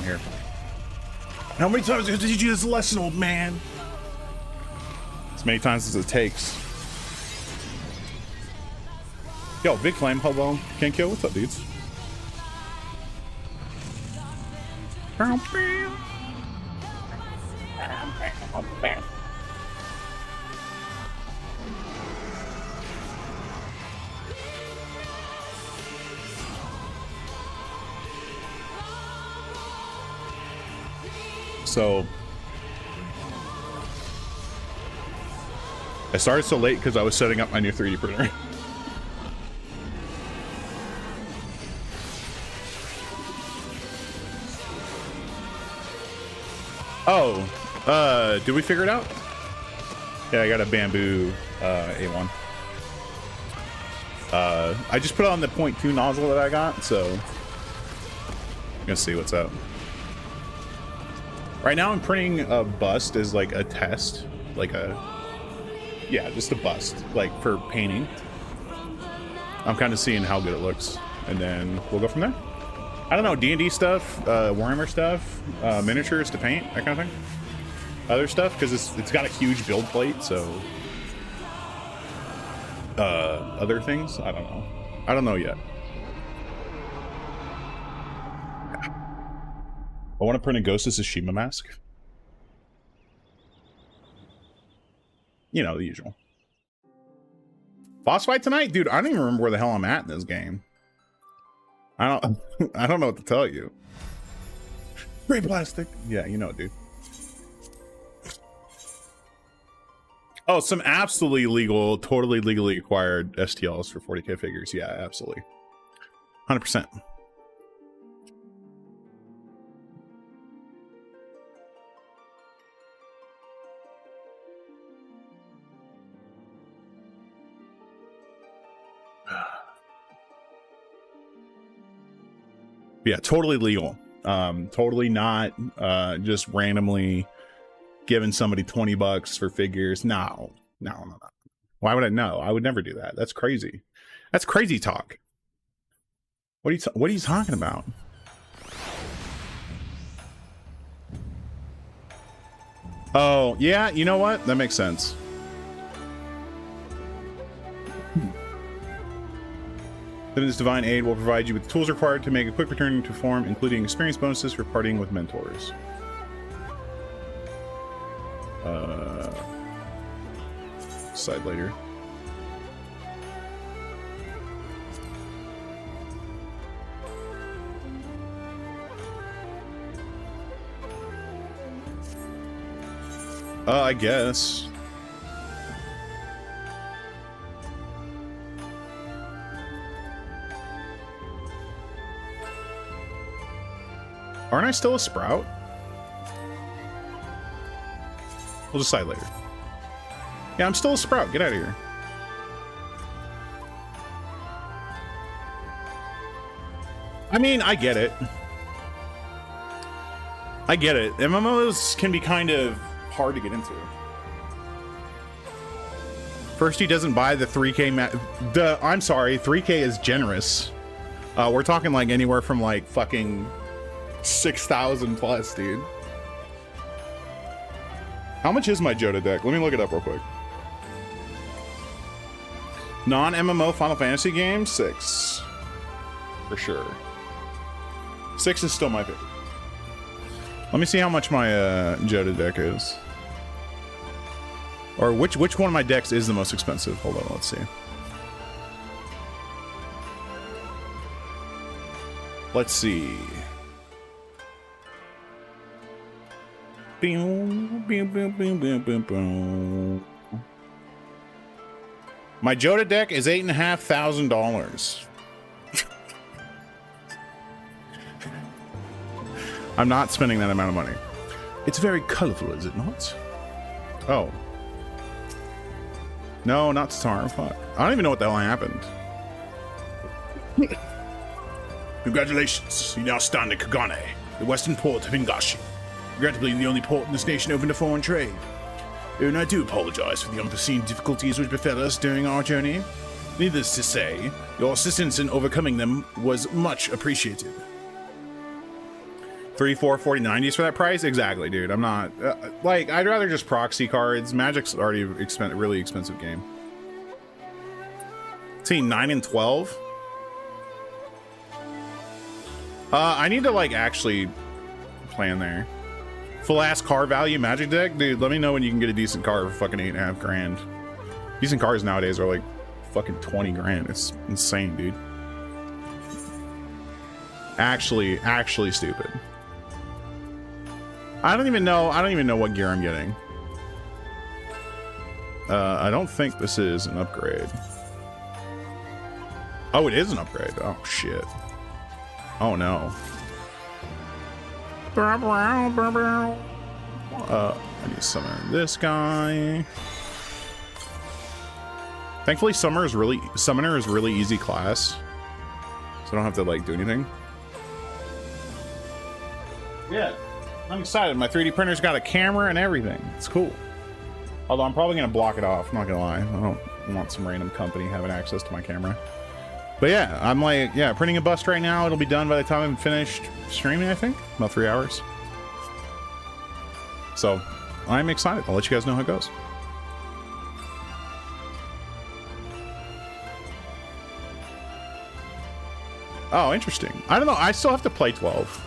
here. How many times did you do this lesson, old man? As many times as it takes. Yo, Big Flame, hello. Can't kill. What's up, dudes? So I started so late because I was setting up my new 3D printer. Oh, did we figure it out? Yeah, I got a bamboo A1. I just put on the 0.2 nozzle that I got, so I'm gonna see what's up. Right now I'm printing a bust as like a test, like yeah, just a bust, like for painting. I'm kind of seeing how good it looks, and then we'll go from there. I don't know, D&D stuff, Warhammer stuff, miniatures to paint, that kind of thing. Other stuff, because it's got a huge build plate, so other things, I don't know. I don't know yet. I want to print a Ghost of Tsushima mask. You know, the usual. Boss fight tonight? Dude, I don't even remember where the hell I'm at in this game. I don't know what to tell you. Great plastic. Yeah, you know, dude. Oh, some absolutely legal, totally legally acquired STLs for 40K figures. Yeah, absolutely. 100%. Yeah, totally legal. Totally not just randomly giving somebody $20 for figures. No. Why would I know? I would never do that. That's crazy. That's crazy talk. What are you talking about? Oh, yeah, you know what? That makes sense. Then his divine aid will provide you with the tools required to make a quick return to form, including experience bonuses for partying with mentors. Side later. I guess. Aren't I still a sprout? We'll decide later. Yeah, I'm still a sprout. Get out of here. I mean, I get it. I get it. MMOs can be kind of hard to get into. First, he doesn't buy the 3K I'm sorry, 3K is generous. We're talking like anywhere from like fucking 6,000 plus, dude. How much is my Joda deck? Let me look it up real quick. Non-MMO Final Fantasy game? 6. For sure. 6 is still my favorite. Let me see how much my Joda deck is. Or which one of my decks is the most expensive? Hold on, let's see. Let's see. My Joda deck is $8,500. I'm not spending that amount of money. It's very colorful, is it not? Oh. No, not Star. Fuck. I don't even know what the hell happened. Congratulations. You now stand at Kagane, the western port of Ingashi. Regrettably, the only port in this nation open to foreign trade. And I do apologize for the unforeseen difficulties which befell us during our journey. Needless to say, your assistance in overcoming them was much appreciated. 3, 4, 40, 90s for that price? Exactly, dude. I'm not like, I'd rather just proxy cards. Magic's already really expensive game. See, 9 and 12. I need to like actually plan there. Full ass car value Magic deck, dude. Let me know when you can get a decent car for fucking 8.5 grand. Decent cars nowadays are like fucking 20 grand. It's insane, dude. Actually stupid. I don't even know what gear I'm getting. I don't think this is an upgrade. Oh, it is an upgrade. Oh shit. Oh no. I need to summon this guy. Thankfully, Summoner is really easy class, so I don't have to like do anything. Yeah, I'm excited. My 3D printer's got a camera and everything. It's cool. Although I'm probably gonna block it off. I'm not gonna lie. I don't want some random company having access to my camera. But yeah, I'm like, yeah, printing a bust right now. It'll be done by the time I'm finished streaming, I think. About 3 hours. So, I'm excited. I'll let you guys know how it goes. Oh, interesting. I don't know. I still have to play 12.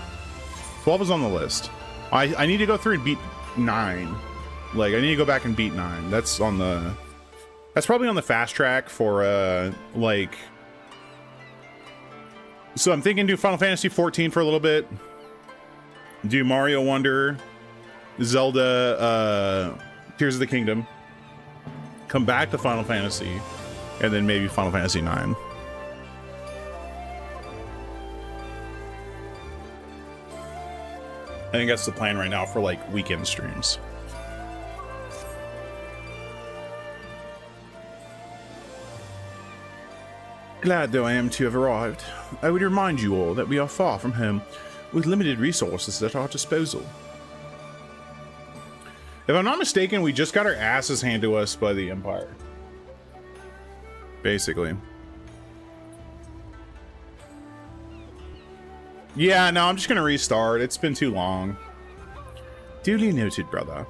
12 is on the list. I need to go through and beat 9. Like, I need to go back and beat 9. That's on the... That's probably on the fast track for, like... So I'm thinking do Final Fantasy 14 for a little bit. Do Mario Wonder, Zelda, Tears of the Kingdom. Come back to Final Fantasy, and then maybe Final Fantasy 9. I think that's the plan right now for like weekend streams. Glad though I am to have arrived, I would remind you all that we are far from home, with limited resources at our disposal. If I'm not mistaken, we just got our asses handed to us by the Empire. Basically. Yeah, no, I'm just gonna restart. It's been too long. Duly noted, brother.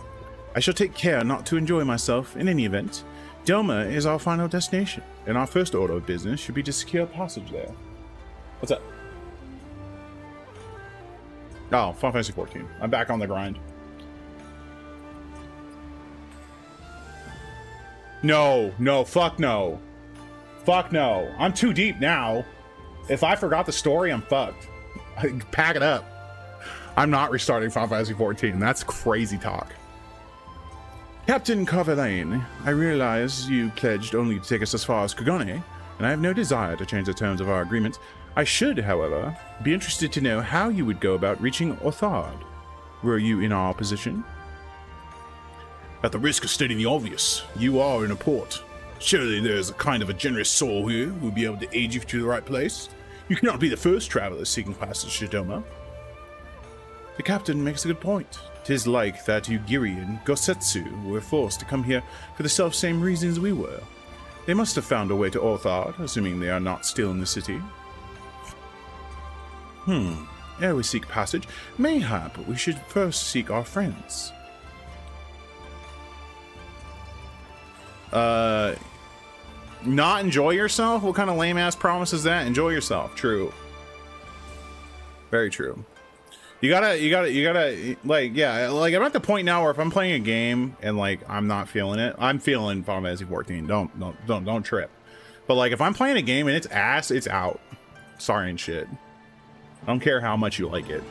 I shall take care not to enjoy myself in any event. Doma is our final destination, and our first order of business should be to secure passage there. What's up? Oh, Final Fantasy 14. I'm back on the grind. No, no, fuck no. Fuck no. I'm too deep now. If I forgot the story, I'm fucked. Pack it up. I'm not restarting Final Fantasy 14. That's crazy talk. Captain Carvelane, I realize you pledged only to take us as far as Kogane, and I have no desire to change the terms of our agreement. I should, however, be interested to know how you would go about reaching Orthard. Were you in our position? At the risk of stating the obvious, you are in a port. Surely there's a kind of a generous soul here who will be able to aid you to the right place. You cannot be the first traveler seeking passage to Doma. The captain makes a good point. 'Tis like that Ugiri and Gosetsu were forced to come here for the self-same reasons we were. They must have found a way to Orthard, assuming they are not still in the city. Ere we seek passage, mayhap we should first seek our friends. Not enjoy yourself? What kind of lame-ass promise is that? Enjoy yourself. True. Very true. You gotta, like, yeah, like, I'm at the point now where if I'm playing a game and, like, I'm not feeling it, I'm feeling Final Fantasy 14. Don't trip. But, like, if I'm playing a game and it's ass, it's out. Sorry and shit. I don't care how much you like it.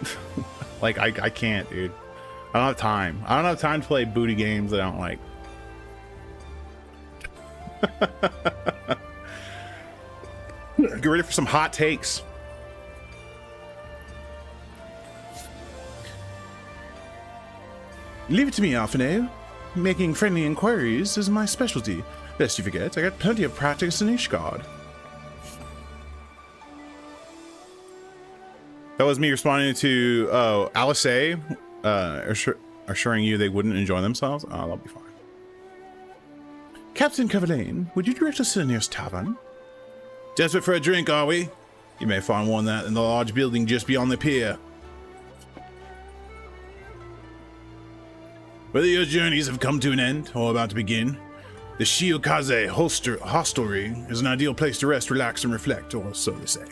Like, I can't, dude. I don't have time. I don't have time to play booty games that I don't like. Get ready for some hot takes. Leave it to me, Alphinae. Making friendly inquiries is my specialty. Lest you forget, I got plenty of practice in Ishgard. That was me responding to Alice assuring you they wouldn't enjoy themselves. Oh, that'll be fine. Captain Carvelane, would you direct us to the nearest tavern? Desperate for a drink, are we? You may find one that in the large building just beyond the pier. Whether your journeys have come to an end or about to begin, the Shiokaze hostelry is an ideal place to rest, relax, and reflect, or so they say.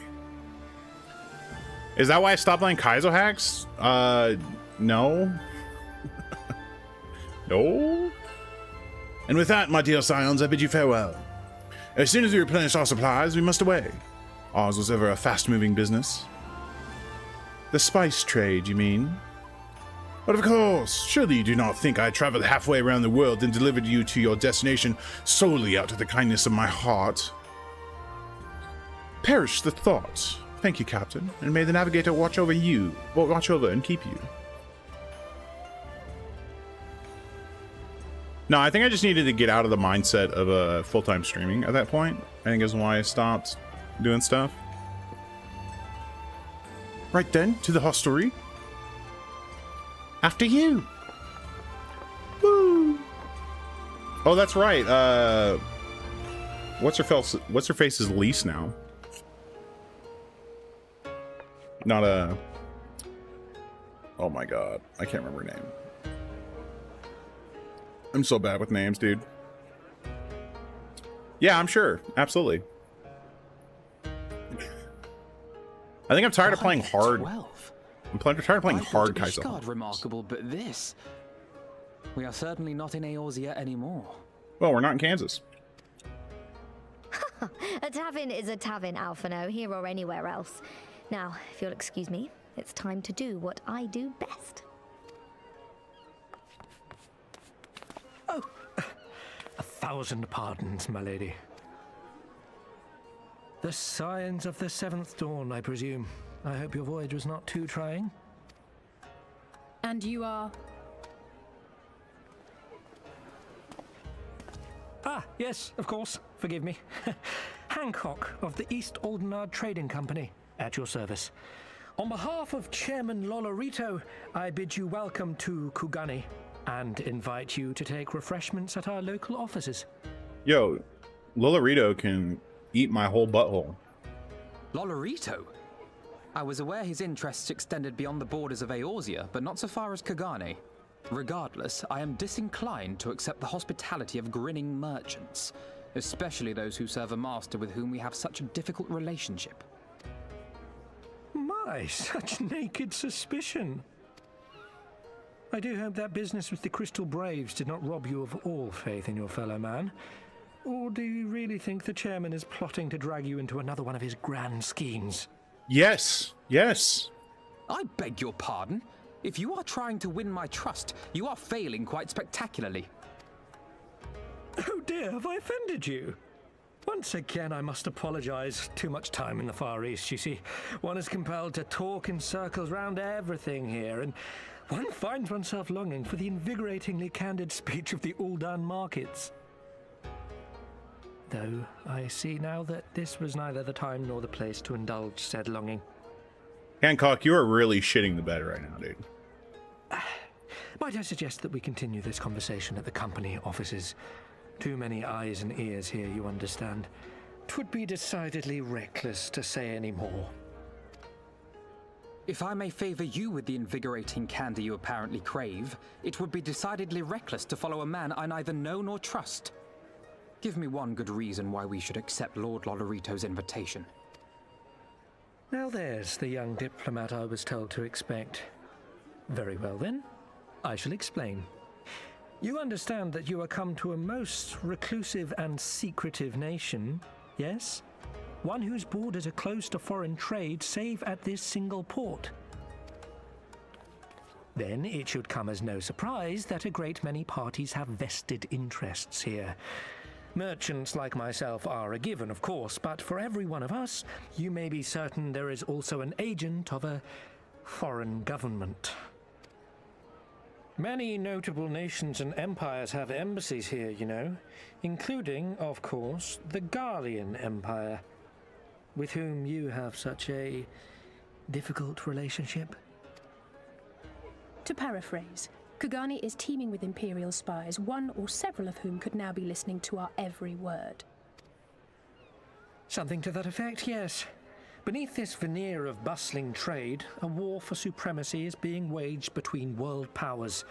Is that why I stopped playing Kaizo hacks? No. No? And with that, my dear scions, I bid you farewell. As soon as we replenish our supplies, we must away. Ours was ever a fast-moving business. The spice trade, you mean? But of course, surely you do not think I traveled halfway around the world and delivered you to your destination solely out of the kindness of my heart. Perish the thought. Thank you, Captain, and may the Navigator watch over you, or watch over and keep you. No, I think I just needed to get out of the mindset of full-time streaming at that point. I think is why I stopped doing stuff. Right then, to the hostelry. After you. Woo! Oh, that's right. What's her face's lease now? Not a. Oh my god, I can't remember her name. I'm so bad with names, dude. Yeah, I'm sure. Absolutely. I think I'm tired of playing hard. 12. I'm tired of playing hard Kaizo. God, remarkable, but this. We are certainly not in Eorzea anymore. Well, we're not in Kansas. A tavern is a tavern, Alphino, here or anywhere else. Now, if you'll excuse me, it's time to do what I do best. Oh, 1,000 pardons, my lady. The signs of the seventh dawn, I presume. I hope your voyage was not too trying. And you are? Ah, yes, of course. Forgive me. Hancock of the East Aldenard Trading Company, at your service. On behalf of Chairman Lolorito, I bid you welcome to Kugani and invite you to take refreshments at our local offices. Yo, Lolorito can eat my whole butthole. Lolorito? I was aware his interests extended beyond the borders of Eorzea, but not so far as Kugane. Regardless, I am disinclined to accept the hospitality of grinning merchants, especially those who serve a master with whom we have such a difficult relationship. My, such naked suspicion. I do hope that business with the Crystal Braves did not rob you of all faith in your fellow man. Or do you really think the chairman is plotting to drag you into another one of his grand schemes? Yes, yes. I beg your pardon. If you are trying to win my trust, you are failing quite spectacularly. Oh dear, have I offended you? Once again, I must apologize. Too much time in the Far East, you see. One is compelled to talk in circles round everything here, and one finds oneself longing for the invigoratingly candid speech of the Uldan markets. Though I see now that this was neither the time nor the place to indulge said longing. Hancock, you are really shitting the bed right now, dude. Might I suggest that we continue this conversation at the company offices? Too many eyes and ears here, you understand. 'Twould be decidedly reckless to say any more. If I may favor you with the invigorating candy you apparently crave, it would be decidedly reckless to follow a man I neither know nor trust. Give me one good reason why we should accept Lord Lolorito's invitation. Now there's the young diplomat I was told to expect. Very well then, I shall explain. You understand that you are come to a most reclusive and secretive nation, yes? One whose borders are closed to foreign trade save at this single port. Then it should come as no surprise that a great many parties have vested interests here. Merchants like myself are a given, of course, but for every one of us, you may be certain there is also an agent of a foreign government. Many notable nations and empires have embassies here, you know, including, of course, the Garlean Empire, with whom you have such a difficult relationship. To paraphrase, Kugani is teeming with Imperial spies, one or several of whom could now be listening to our every word. Something to that effect, yes. Beneath this veneer of bustling trade, a war for supremacy is being waged between world powers.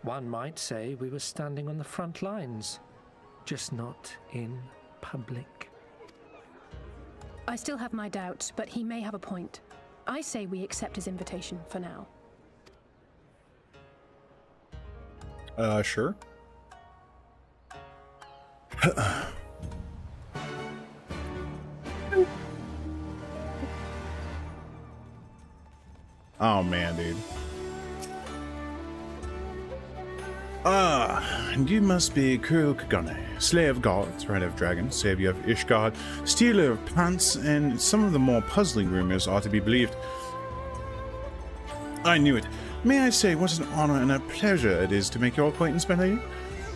One might say we were standing on the front lines, just not in public. I still have my doubts, but he may have a point. I say we accept his invitation for now. Sure. Oh man, dude. And you must be Kuro Kagane, slayer of gods, rider of dragons, savior of Ishgard, stealer of plants, and some of the more puzzling rumors are to be believed. I knew it. May I say what an honor and a pleasure it is to make your acquaintance, my lady?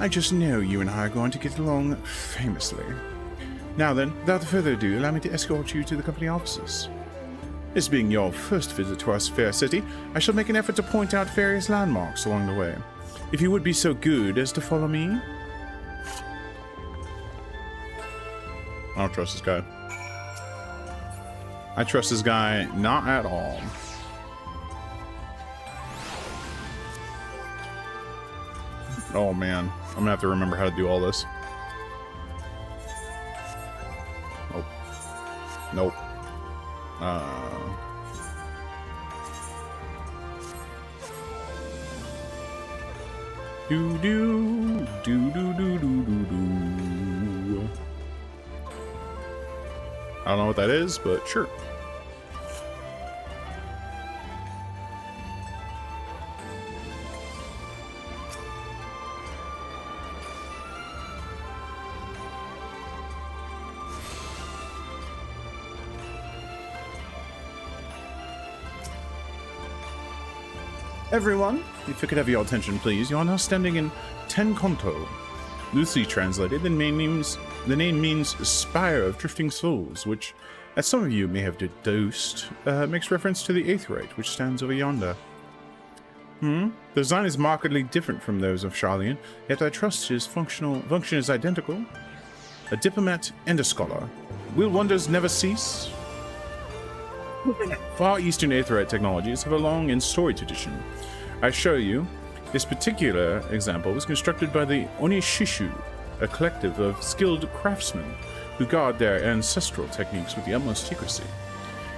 I just know you and I are going to get along famously. Now then, without further ado, allow me to escort you to the company offices. This being your first visit to our fair city, I shall make an effort to point out various landmarks along the way. If you would be so good as to follow me. I don't trust this guy. I trust this guy not at all. Oh man, I'm gonna have to remember how to do all this. Nope. Nope. Do do do do do do do do. I don't know what that is, but sure. Everyone, if I could have your attention, please. You are now standing in Tenkonto. Loosely translated, the name means Spire of Drifting Souls, which, as some of you may have deduced, makes reference to the Aetheryte, which stands over yonder. The design is markedly different from those of Charlian, yet I trust his function is identical. A diplomat and a scholar. Will wonders never cease? Far Eastern Aetheryte technologies have a long and storied tradition. I show you, this particular example was constructed by the Onishishu, a collective of skilled craftsmen who guard their ancestral techniques with the utmost secrecy.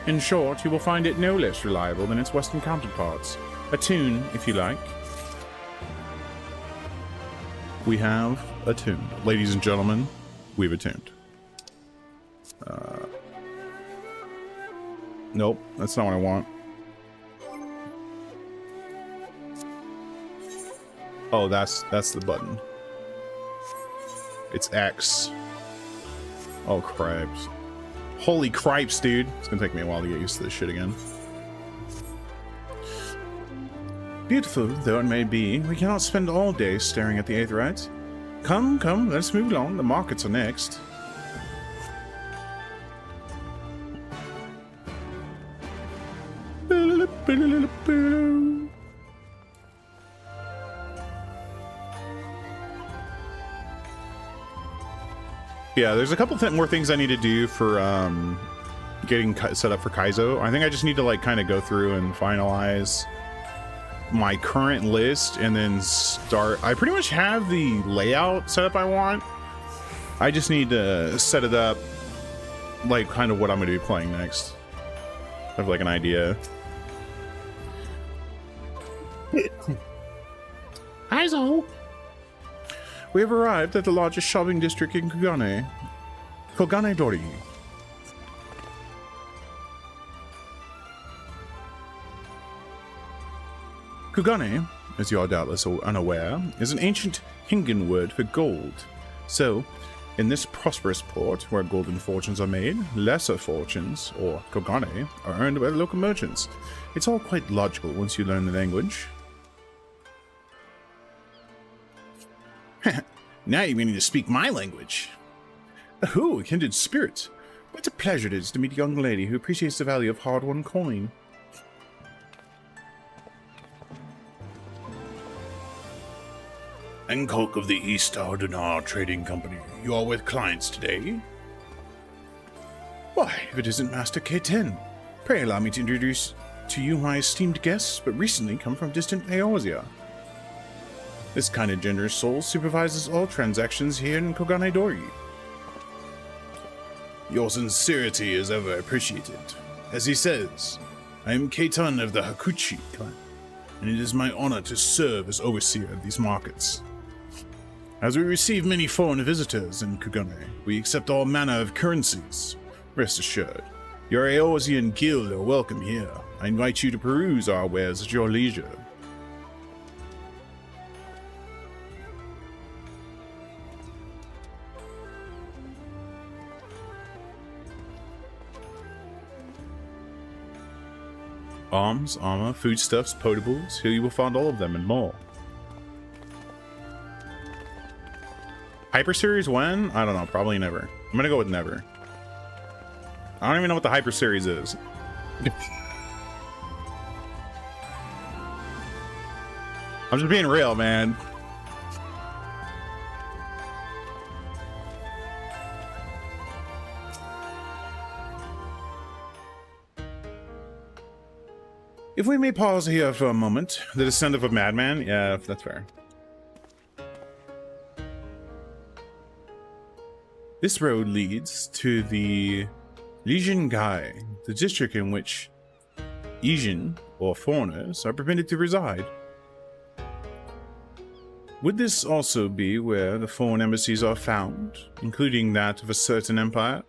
In short, you will find it no less reliable than its Western counterparts. Attune, if you like. We have attuned. Ladies and gentlemen, we've attuned. Nope, that's not what I want. Oh, that's the button. It's X. Oh, cripes. Holy cripes, dude. It's gonna take me a while to get used to this shit again. Beautiful though it may be, we cannot spend all day staring at the Aetherites. Come, let's move along. The markets are next. Yeah, there's a couple more things I need to do for getting set up for Kaizo. I think I just need to like kind of go through and finalize my current list and then start. I pretty much have the layout set up I want. I just need to set it up like kind of what I'm going to be playing next. I have like an idea. Kaizo! We have arrived at the largest shopping district in Kugane. Kogane Dori. Kugane, as you are doubtless unaware, is an ancient Hingan word for gold. So, in this prosperous port, where golden fortunes are made, lesser fortunes, or Kogane, are earned by the local merchants. It's all quite logical once you learn the language. Now you're beginning to speak my language. Oh, a kindred spirit. What a pleasure it is to meet a young lady who appreciates the value of hard-won coin. Hancock of the East Ardenar Trading Company. You are with clients today? Why, if it isn't Master K10. Pray allow me to introduce to you my esteemed guests, but recently come from distant Eorzea. This kind and generous soul supervises all transactions here in Kogane Dori. Your sincerity is ever appreciated. As he says, I am Keitan of the Hakuchi clan, and it is my honor to serve as overseer of these markets. As we receive many foreign visitors in Kogane, we accept all manner of currencies. Rest assured, your Eorzean guild are welcome here. I invite you to peruse our wares at your leisure. Arms, armor, foodstuffs, potables, here you will find all of them and more. Hyper Series when? I don't know, probably never. I'm gonna go with never. I don't even know what the Hyper Series is. I'm just being real, man. If we may pause here for a moment, the descent of a madman? Yeah, that's fair. This road leads to the Lijingai, the district in which Ijin, or foreigners, are permitted to reside. Would this also be where the foreign embassies are found, including that of a certain empire?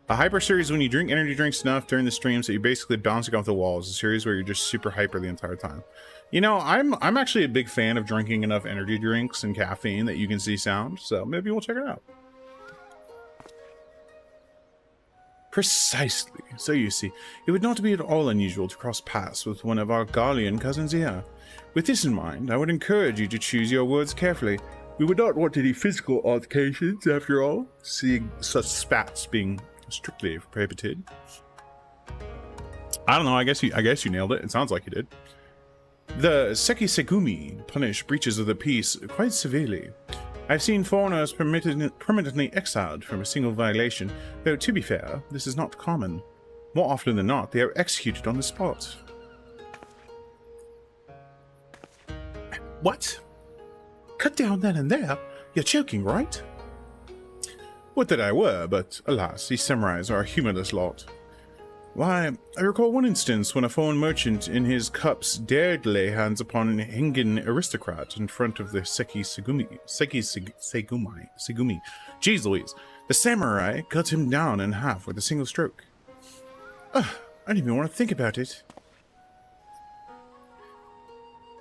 A hyper series when you drink energy drinks enough during the streams that you're basically bouncing off the walls. A series where you're just super hyper the entire time. You know, I'm actually a big fan of drinking enough energy drinks and caffeine that you can see sound, so maybe we'll check it out. Precisely. So you see, it would not be at all unusual to cross paths with one of our Garlean cousins here. With this in mind, I would encourage you to choose your words carefully. We would not want any physical altercations, after all, seeing such spats being strictly prohibited. I don't know, I guess you nailed it. It sounds like you did. The Seki Segumi punish breaches of the peace quite severely. I've seen foreigners permanently exiled from a single violation, though to be fair, this is not common. More often than not, they are executed on the spot. What? Cut down then and there? You're joking, right? Would that I were, but alas, these samurais are a humorless lot. Why, I recall one instance when a foreign merchant in his cups dared lay hands upon an Hengan aristocrat in front of the Seki Segumi. Jeez Louise. The samurai cut him down in half with a single stroke. Ugh, I don't even want to think about it.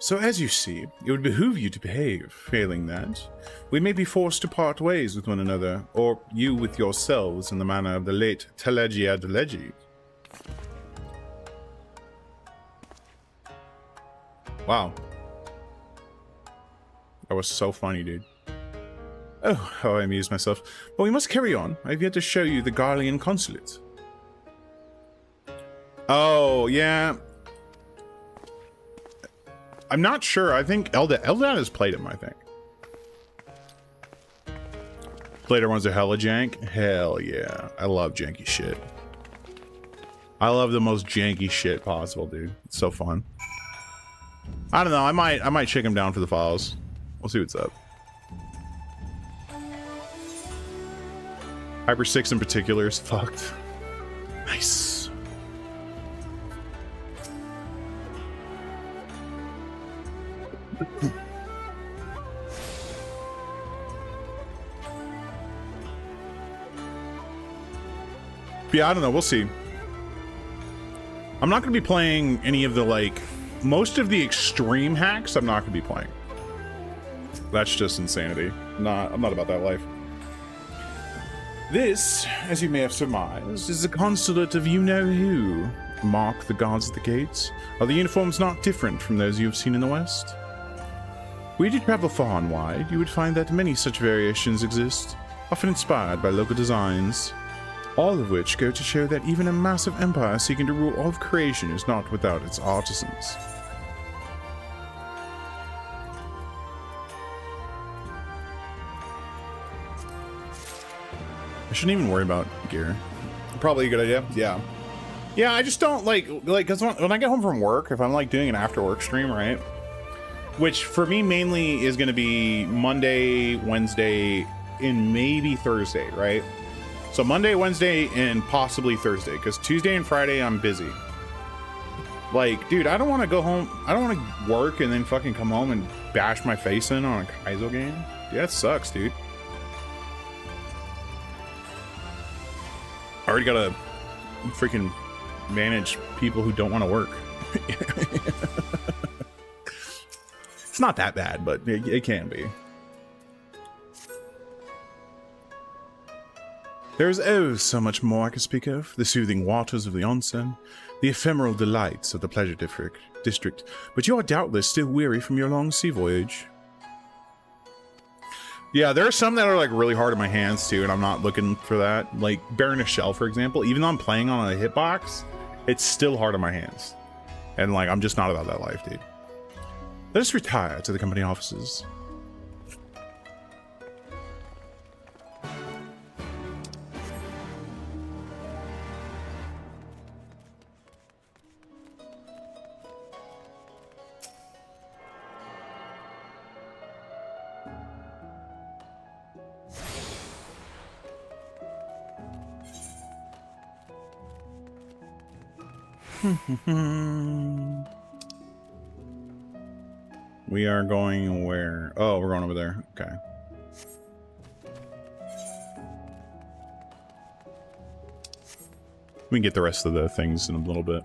So as you see, it would behoove you to behave. Failing that, we may be forced to part ways with one another, or you with yourselves in the manner of the late Teleji Adeleji. Wow. That was so funny, dude. Oh, how I amused myself. But we must carry on. I've yet to show you the Garlean consulate. Oh, yeah. I'm not sure. I think Eldad has played him, I think. Later ones are hella jank. Hell yeah. I love janky shit. I love the most janky shit possible, dude. It's so fun. I don't know. I might shake him down for the files. We'll see what's up. Hyper 6 in particular is fucked. Nice. Yeah, I don't know. We'll see. I'm not going to be playing any of the, like, most of the extreme hacks I'm not going to be playing. That's just insanity. I'm not about that life. This, as you may have surmised, is the consulate of you-know-who. Mark the guards at the gates. Are the uniforms not different from those you have seen in the West? Were you to travel far and wide, you would find that many such variations exist, often inspired by local designs. All of which go to show that even a massive empire seeking to rule all of creation is not without its artisans. I shouldn't even worry about gear. Probably a good idea. Yeah. Yeah, I just don't like, cause when I get home from work, if I'm like doing an after work stream, right? which for me mainly is going to be Monday, Wednesday, and maybe Thursday, right? So Monday, Wednesday, and possibly Thursday, because Tuesday and Friday I'm busy. Like, dude, I don't want to go home. I don't want to work and then fucking come home and bash my face in on a Kaizo game. Yeah, that sucks, dude. I already gotta freaking manage people who don't want to work. It's not that bad, but it can be. There's oh so much more I could speak of. The soothing waters of the onsen, the ephemeral delights of the pleasure district, but you are doubtless still weary from your long sea voyage. Yeah, there are some that are like really hard in my hands too, and I'm not looking for that. Like Baroness Shell, for example, even though I'm playing on a hitbox, it's still hard on my hands. And like, I'm just not about that life, dude. Let us retire to the company offices. We are going where? Oh, we're going over there. Okay. We can get the rest of the things in a little bit.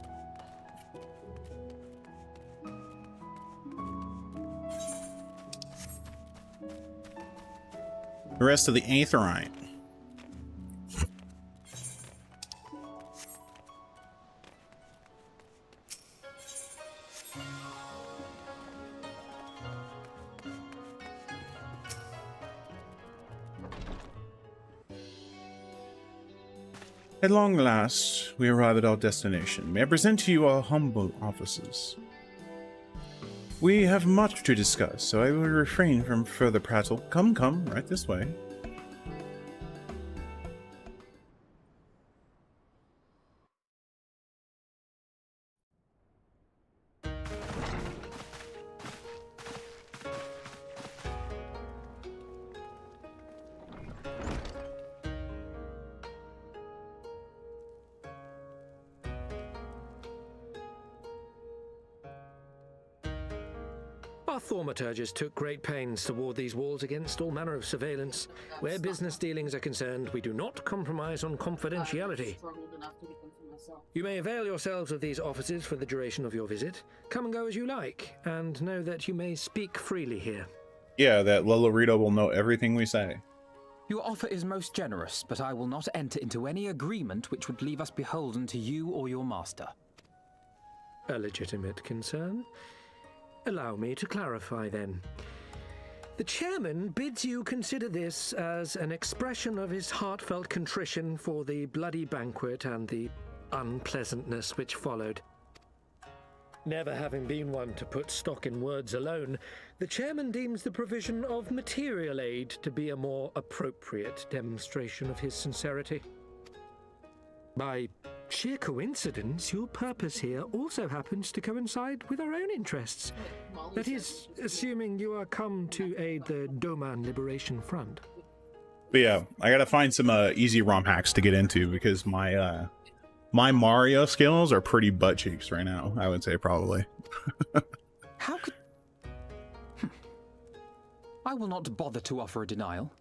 The rest of the aetherite. At long last, we arrive at our destination. May I present to you our humble offices? We have much to discuss, so I will refrain from further prattle. Come, right this way. Our thaumaturges took great pains to ward these walls against all manner of surveillance. Where business dealings are concerned, we do not compromise on confidentiality. You may avail yourselves of these offices for the duration of your visit. Come and go as you like, and know that you may speak freely here. Yeah, that Lolorito will know everything we say. Your offer is most generous, but I will not enter into any agreement which would leave us beholden to you or your master. A legitimate concern. Allow me to clarify then. The chairman bids you consider this as an expression of his heartfelt contrition for the bloody banquet and the unpleasantness which followed. Never having been one to put stock in words alone, the chairman deems the provision of material aid to be a more appropriate demonstration of his sincerity. By sheer coincidence, your purpose here also happens to coincide with our own interests. That is, assuming you are come to aid the Doman Liberation Front. But yeah, I gotta find some easy ROM hacks to get into because my my Mario skills are pretty butt cheeks right now, I would say, probably. How could... I will not bother to offer a denial.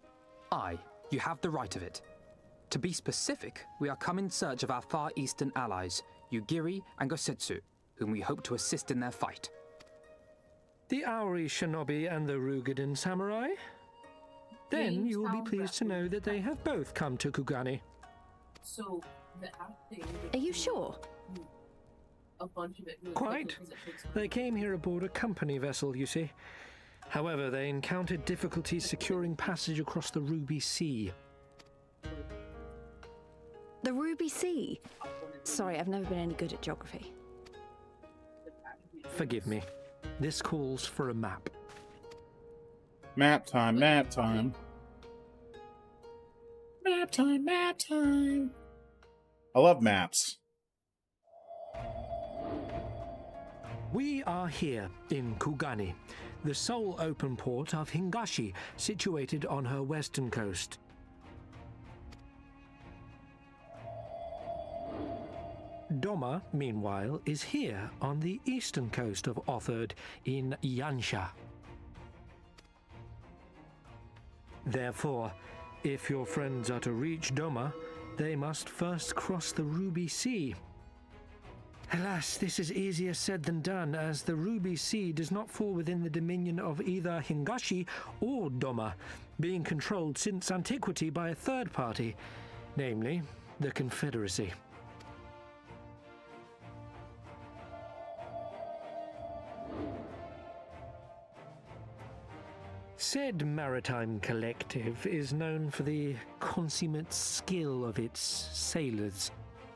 You have the right of it. To be specific, we are come in search of our Far Eastern allies, Yugiri and Gosetsu, whom we hope to assist in their fight. The Aori Shinobi and the Rugadan Samurai? Then you will be pleased to know that they have both come to Kugani. So, Are you sure? Quite. They came here aboard a company vessel, you see. However, they encountered difficulties securing passage across the Ruby Sea. The Ruby Sea? Sorry, I've never been any good at geography. Forgive me. This calls for a map. Map time, map time. Map time, map time. I love maps. We are here in Kugani, the sole open port of Hingashi, situated on her western coast. Doma, meanwhile, is here on the eastern coast of Otherd in Yansha. Therefore, if your friends are to reach Doma, they must first cross the Ruby Sea. Alas, this is easier said than done, as the Ruby Sea does not fall within the dominion of either Hingashi or Doma, being controlled since antiquity by a third party, namely the Confederacy. Said maritime collective is known for the consummate skill of its sailors,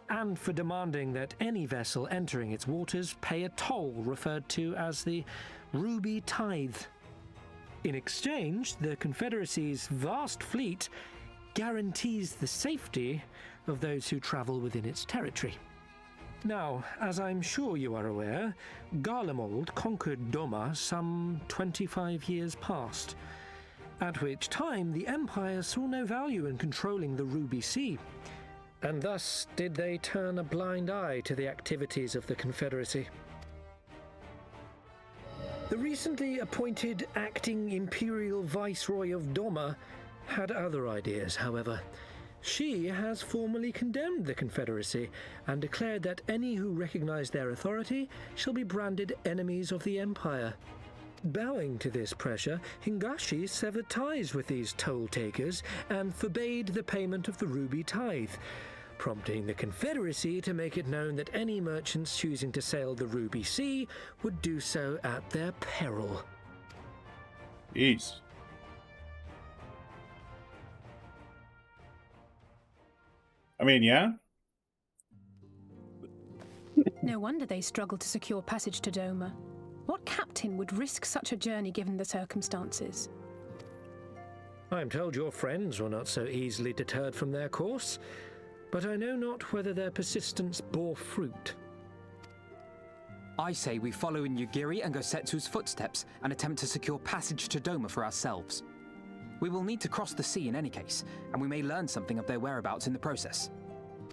and for demanding that any vessel entering its waters pay a toll referred to as the Ruby Tithe. In exchange, the Confederacy's vast fleet guarantees the safety of those who travel within its territory. Now, as I'm sure you are aware, Garlemald conquered Doma some 25 years past, at which time the Empire saw no value in controlling the Ruby Sea, and thus did they turn a blind eye to the activities of the Confederacy. The recently appointed acting Imperial Viceroy of Doma had other ideas, however. She has formally condemned the Confederacy and declared that any who recognize their authority shall be branded enemies of the Empire. Bowing to this pressure, Hingashi severed ties with these toll-takers and forbade the payment of the Ruby Tithe, prompting the Confederacy to make it known that any merchants choosing to sail the Ruby Sea would do so at their peril. Jeez. I mean, yeah. No wonder they struggled to secure passage to Doma. What captain would risk such a journey given the circumstances? I am told your friends were not so easily deterred from their course, but I know not whether their persistence bore fruit. I say we follow in Yugiri and Gosetsu's footsteps and attempt to secure passage to Doma for ourselves. We will need to cross the sea in any case, and we may learn something of their whereabouts in the process.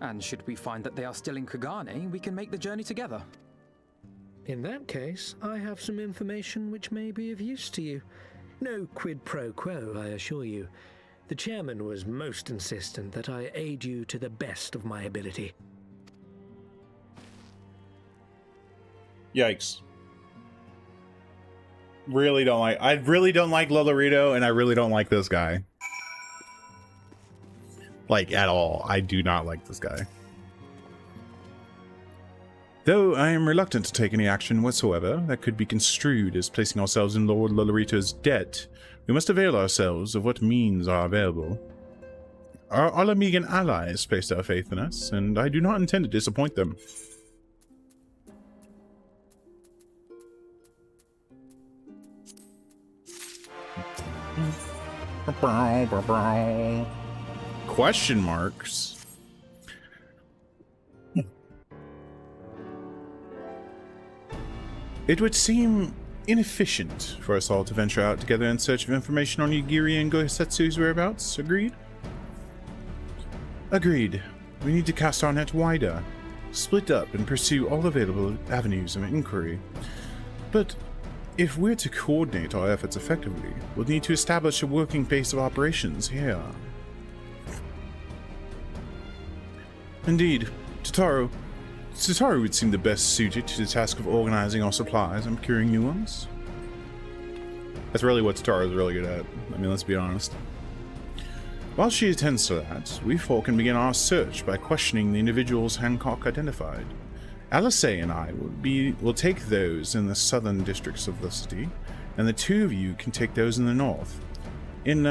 And should we find that they are still in Kugane, we can make the journey together. In that case, I have some information which may be of use to you. No quid pro quo, I assure you. The chairman was most insistent that I aid you to the best of my ability. Yikes. I really don't like Lolorito, and I really don't like this guy. Like, at all. I do not like this guy. Though I am reluctant to take any action whatsoever that could be construed as placing ourselves in Lord Lolorito's debt, we must avail ourselves of what means are available. Our Alamegan allies placed our faith in us, and I do not intend to disappoint them. Question marks. It would seem inefficient for us all to venture out together in search of information on Yugiri and Gosetsu's whereabouts. Agreed? Agreed. We need to cast our net wider, split up, and pursue all available avenues of inquiry. But if we're to coordinate our efforts effectively, we'll need to establish a working base of operations here. Indeed, Tataru would seem the best suited to the task of organizing our supplies and procuring new ones. That's really what Tataru is really good at. I mean, let's be honest. While she attends to that, we four can begin our search by questioning the individuals Hancock identified. Alice and I will take those in the southern districts of the city, and the two of you can take those in the north. In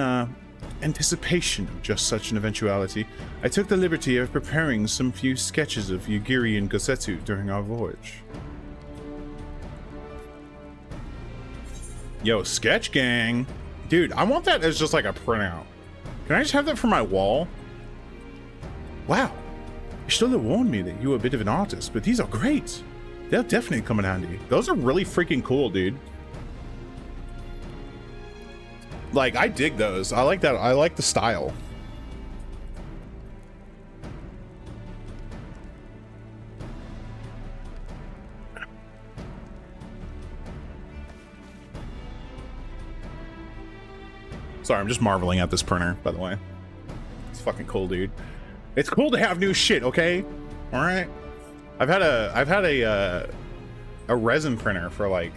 anticipation of just such an eventuality, I took the liberty of preparing some few sketches of Yugiri and Gosetsu during our voyage. Yo, sketch gang! Dude, I want that as just like a printout. Can I just have that for my wall? Wow. You should have warned me that you were a bit of an artist, but these are great. They'll definitely come in handy. Those are really freaking cool, dude. Like, I dig those. I like that. I like the style. Sorry, I'm just marveling at this printer, by the way. It's fucking cool, dude. It's cool to have new shit, okay? All right. I've had a resin printer for like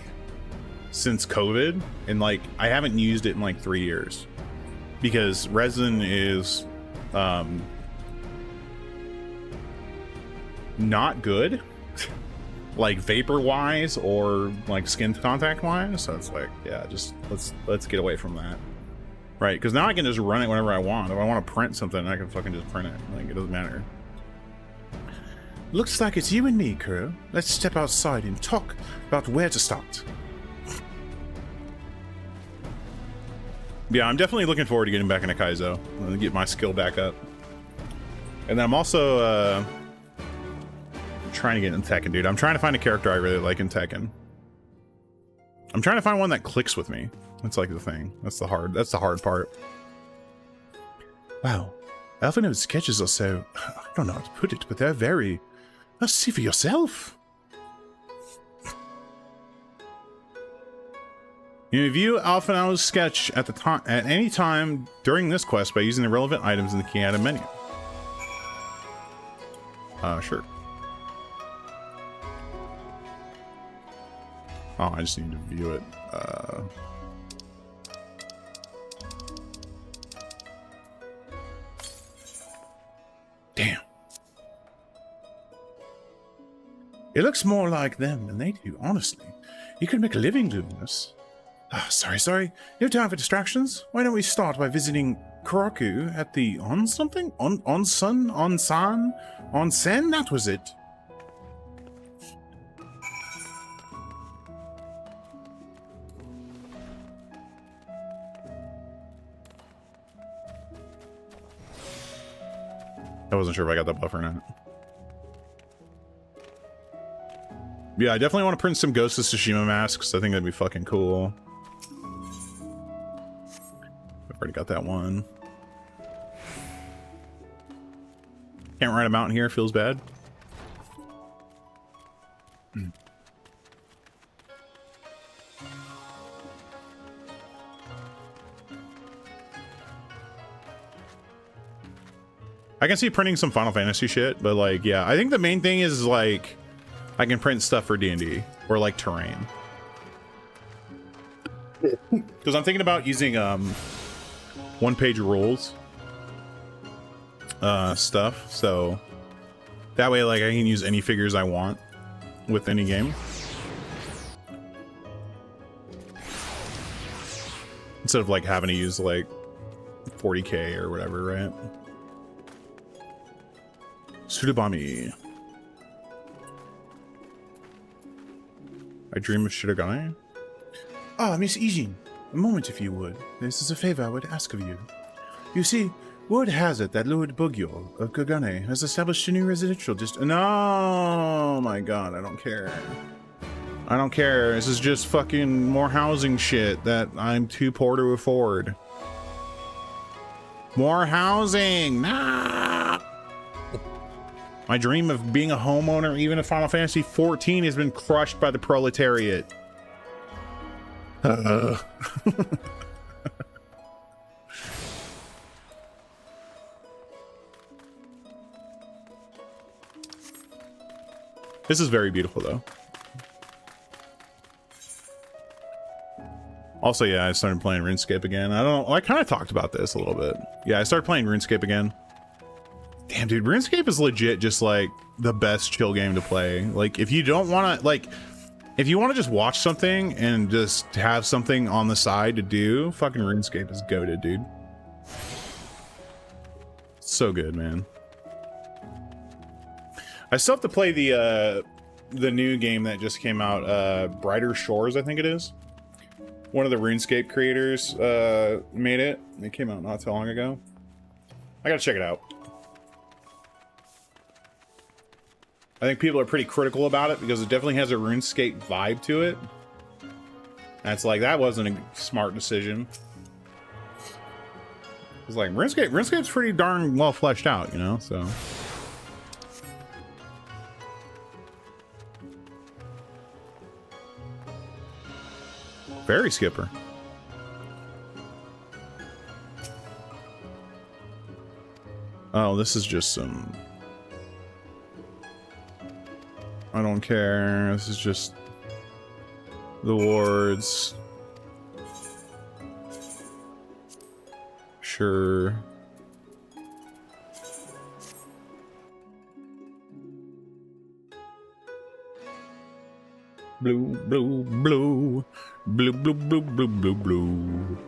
since COVID, and like I haven't used it in like 3 years because resin is not good, like vapor wise or like skin contact wise. So it's like, yeah, just let's get away from that. Right, because now I can just run it whenever I want. If I want to print something, I can fucking just print it. Like, it doesn't matter. Looks like it's you and me, Kuro. Let's step outside and talk about where to start. Yeah, I'm definitely looking forward to getting back into Kaizo. I'm gonna get my skill back up. And then I'm also trying to get in Tekken, dude. I'm trying to find a character I really like in Tekken. I'm trying to find one that clicks with me. That's like the thing. That's the hard part. Wow. Alphinaud's sketches are so, I don't know how to put it, but they're very, see for yourself. You view Alphinaud's sketch at any time during this quest by using the relevant items in the key item menu. Sure. Oh, I just need to view it. Damn. It looks more like them than they do, honestly. You could make a living doing this. Sorry. No time for distractions. Why don't we start by visiting Kuraku at the onsen? That was it. I wasn't sure if I got that buff or not. Yeah, I definitely want to print some Ghost of Tsushima masks. I think that'd be fucking cool. I've already got that one. Can't ride a mountain here, feels bad. I can see printing some Final Fantasy shit, but like, yeah, I think the main thing is like, I can print stuff for D&D or like terrain. Because I'm thinking about using one-page rules stuff, so that way like I can use any figures I want with any game. Instead of like having to use like 40k or whatever, right? Sudabami. I dream of Shirogane. Ah, Miss Ijin, a moment if you would. This is a favor I would ask of you. You see, word has it that Lord Bugyo of Kagane has established a new residential district. No, my god, I don't care. I don't care. This is just fucking more housing shit that I'm too poor to afford. More housing! Nah! My dream of being a homeowner, even in Final Fantasy XIV, has been crushed by the proletariat. This is very beautiful, though. Also, yeah, I started playing RuneScape again. I kind of talked about this a little bit. Yeah, I started playing RuneScape again. Damn, dude, RuneScape is legit just like the best chill game to play. Like, if you don't want to, like, if you want to just watch something and just have something on the side to do, fucking RuneScape is goated, dude. So good, man. I still have to play the new game that just came out, Brighter Shores, I think it is. One of the RuneScape creators made it. It came out not too long ago. I gotta check it out. I think people are pretty critical about it because it definitely has a RuneScape vibe to it. And it's like, that wasn't a smart decision. It's like RuneScape's pretty darn well fleshed out, you know, so. Fairy Skipper. Oh, this is just some... I don't care. This is just the wards. Sure. Blue, blue, blue. Blue, blue, blue, blue, blue, blue.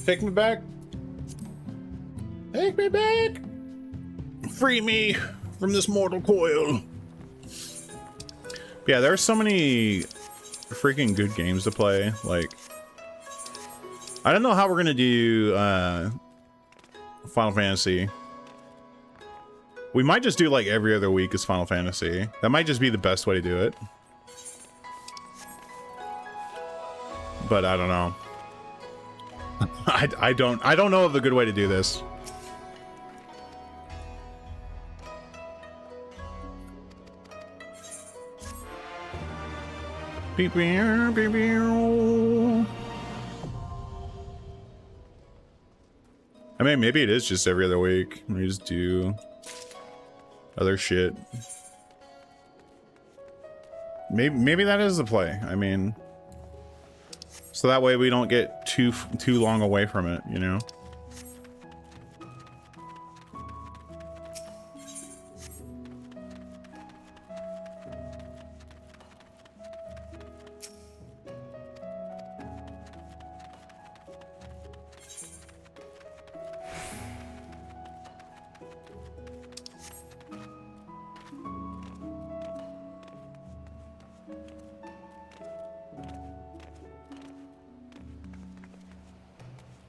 Take me back. Take me back. Free me from this mortal coil. Yeah, there are so many freaking good games to play. Like, I don't know how we're gonna do Final Fantasy. We might just do like every other week is Final Fantasy. That might just be the best way to do it. But I don't know. I don't know of a good way to do this. Beep, beep, beep, beep. I mean, maybe it is just every other week. We just do other shit. Maybe that is the play. I mean, so that way we don't get too long away from it, you know?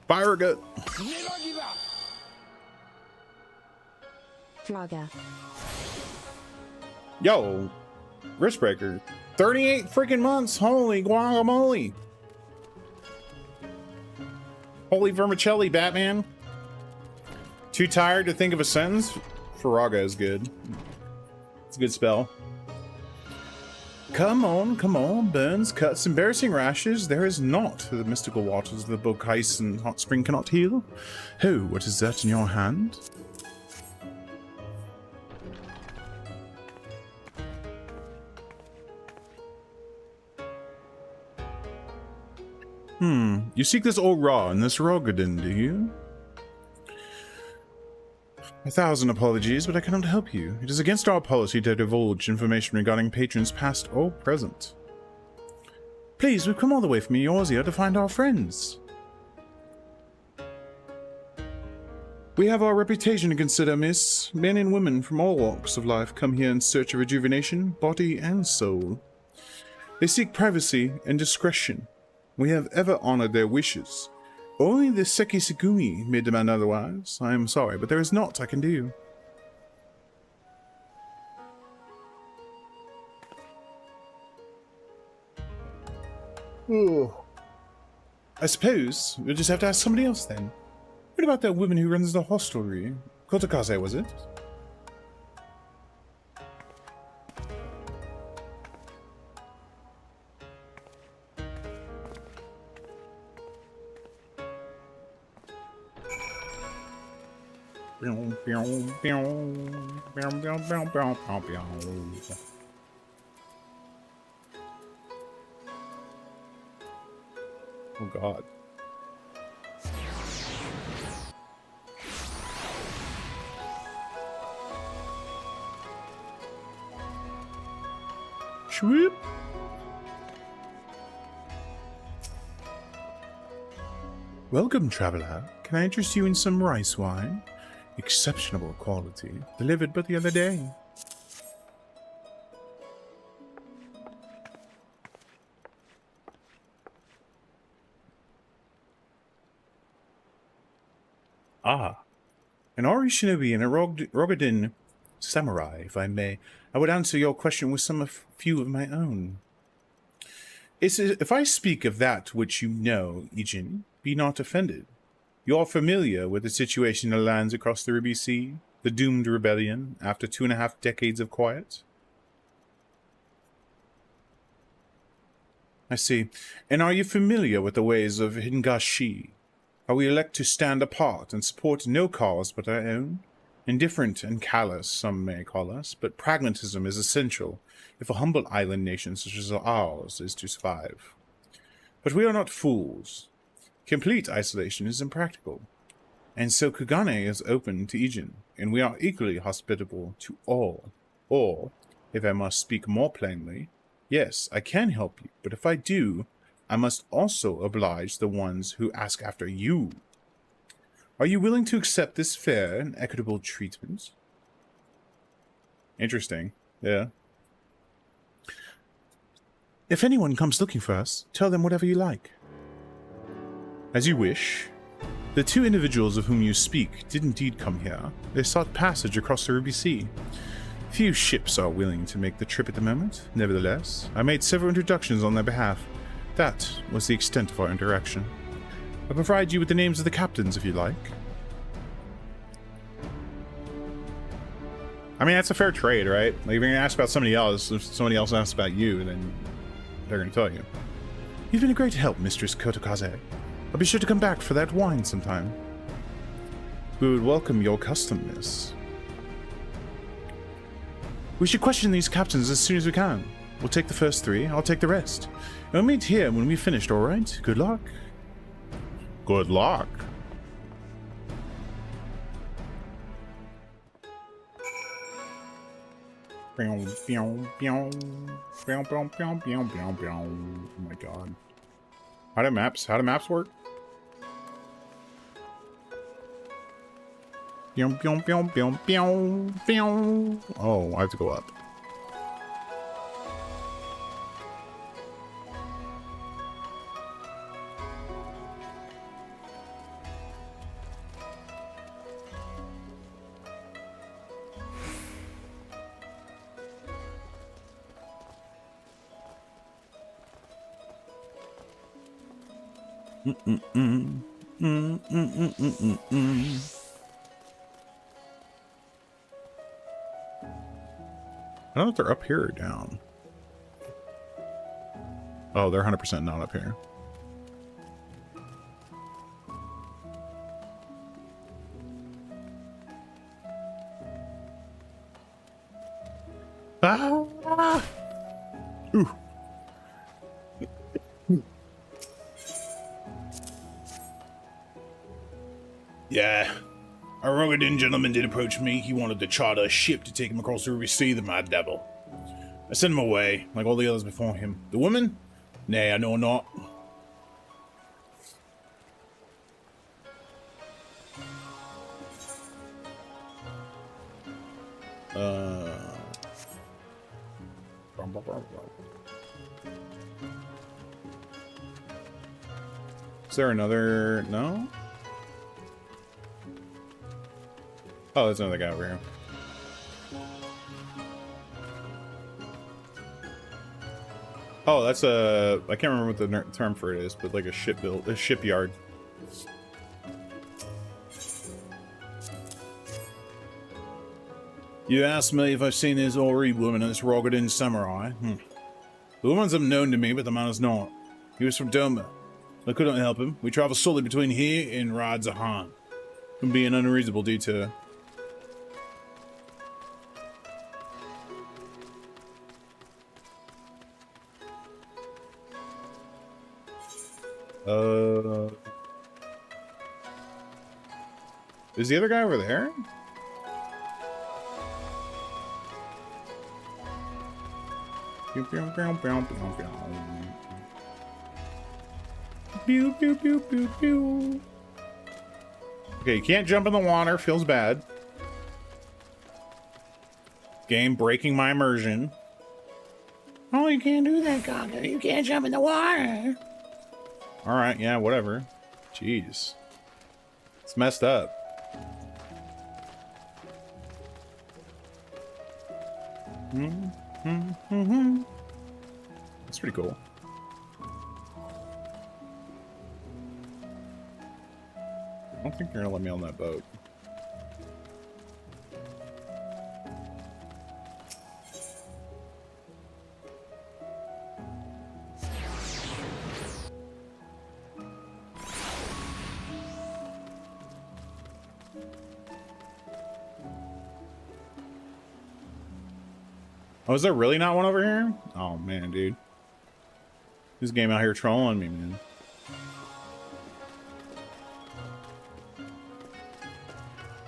Fire gut. Draga. Yo, Wristbreaker. 38 freaking months. Holy guacamole. Holy vermicelli, Batman. Too tired to think of a sentence? Faraga is good. It's a good spell. Come on, burns, cuts, embarrassing rashes. There is not the mystical waters of the Bokaisen hot spring cannot heal. Oh, what is that in your hand? You seek this old raw and this Rogadin, do you? 1,000 apologies, but I cannot help you. It is against our policy to divulge information regarding patrons past or present. Please, we've come all the way from Eorzea to find our friends. We have our reputation to consider, miss. Men and women from all walks of life come here in search of rejuvenation, body and soul. They seek privacy and discretion. We have ever honored their wishes. Only the Seki Segumi may demand otherwise. I am sorry, but there is naught I can do. Ooh. I suppose we'll just have to ask somebody else then. What about that woman who runs the hostelry? Kotakaze, was it? Oh God. Swoop. Welcome, traveler. Can I interest you in some rice wine? Exceptional quality. Delivered but the other day. Ah. An Ori shinobi and a Rogadin samurai, if I may. I would answer your question with few of my own. If I speak of that which you know, Ijin, be not offended. You are familiar with the situation in the lands across the Ruby Sea, the doomed rebellion after 2.5 decades of quiet? I see. And are you familiar with the ways of Hingashi? How we elect to stand apart and support no cause but our own? Indifferent and callous, some may call us, but pragmatism is essential if a humble island nation such as ours is to survive. But we are not fools. Complete isolation is impractical, and so Kugane is open to Ijin, and we are equally hospitable to all. Or, if I must speak more plainly, yes, I can help you, but if I do, I must also oblige the ones who ask after you. Are you willing to accept this fair and equitable treatment? Interesting. Yeah. If anyone comes looking for us, tell them whatever you like. As you wish. The 2 individuals of whom you speak did indeed come here. They sought passage across the Ruby Sea. Few ships are willing to make the trip at the moment. Nevertheless, I made several introductions on their behalf. That was the extent of our interaction. I'll provide you with the names of the captains if you like. I mean, that's a fair trade, right? Like, if you're going to ask about somebody else, if somebody else asks about you, then they're going to tell you. You've been a great help, Mistress Kotokaze. I'll be sure to come back for that wine sometime. We would welcome your custom, miss. We should question these captains as soon as we can. We'll take the first 3, I'll take the rest. And we'll meet here when we've finished, alright? Good luck. Good luck. Oh my god. How do maps work? Oh, I have to go up. I don't know if they're up here or down. Oh, they're 100% not up here. Ah! Ooh. Yeah, a Rogadin gentleman did approach me. He wanted to charter a ship to take him across the Ruby Sea, the mad devil. I sent him away, like all the others before him. The woman? Nay, I know not. Is there another? No? Oh, there's another guy over here. Oh, that's a... I can't remember what the term for it is, but like a shipyard. You asked me if I've seen this Ori woman and this Rogadin samurai. The woman's unknown to me, but the man is not. He was from Doma. I couldn't help him. We travel solely between here and Rad Zahan. Can be an unreasonable detour. Is the other guy over there? Pew, pew, pew, pew, pew, pew. Pew, pew, pew, pew, pew. Okay, you can't jump in the water. Feels bad. Game breaking my immersion. Oh, you can't do that, Kaga. You can't jump in the water. Alright, yeah, whatever. Jeez. It's messed up. That's pretty cool. I don't think you're gonna let me on that boat. Oh, is there really not one over here? Oh man, dude. This game out here trolling me, man.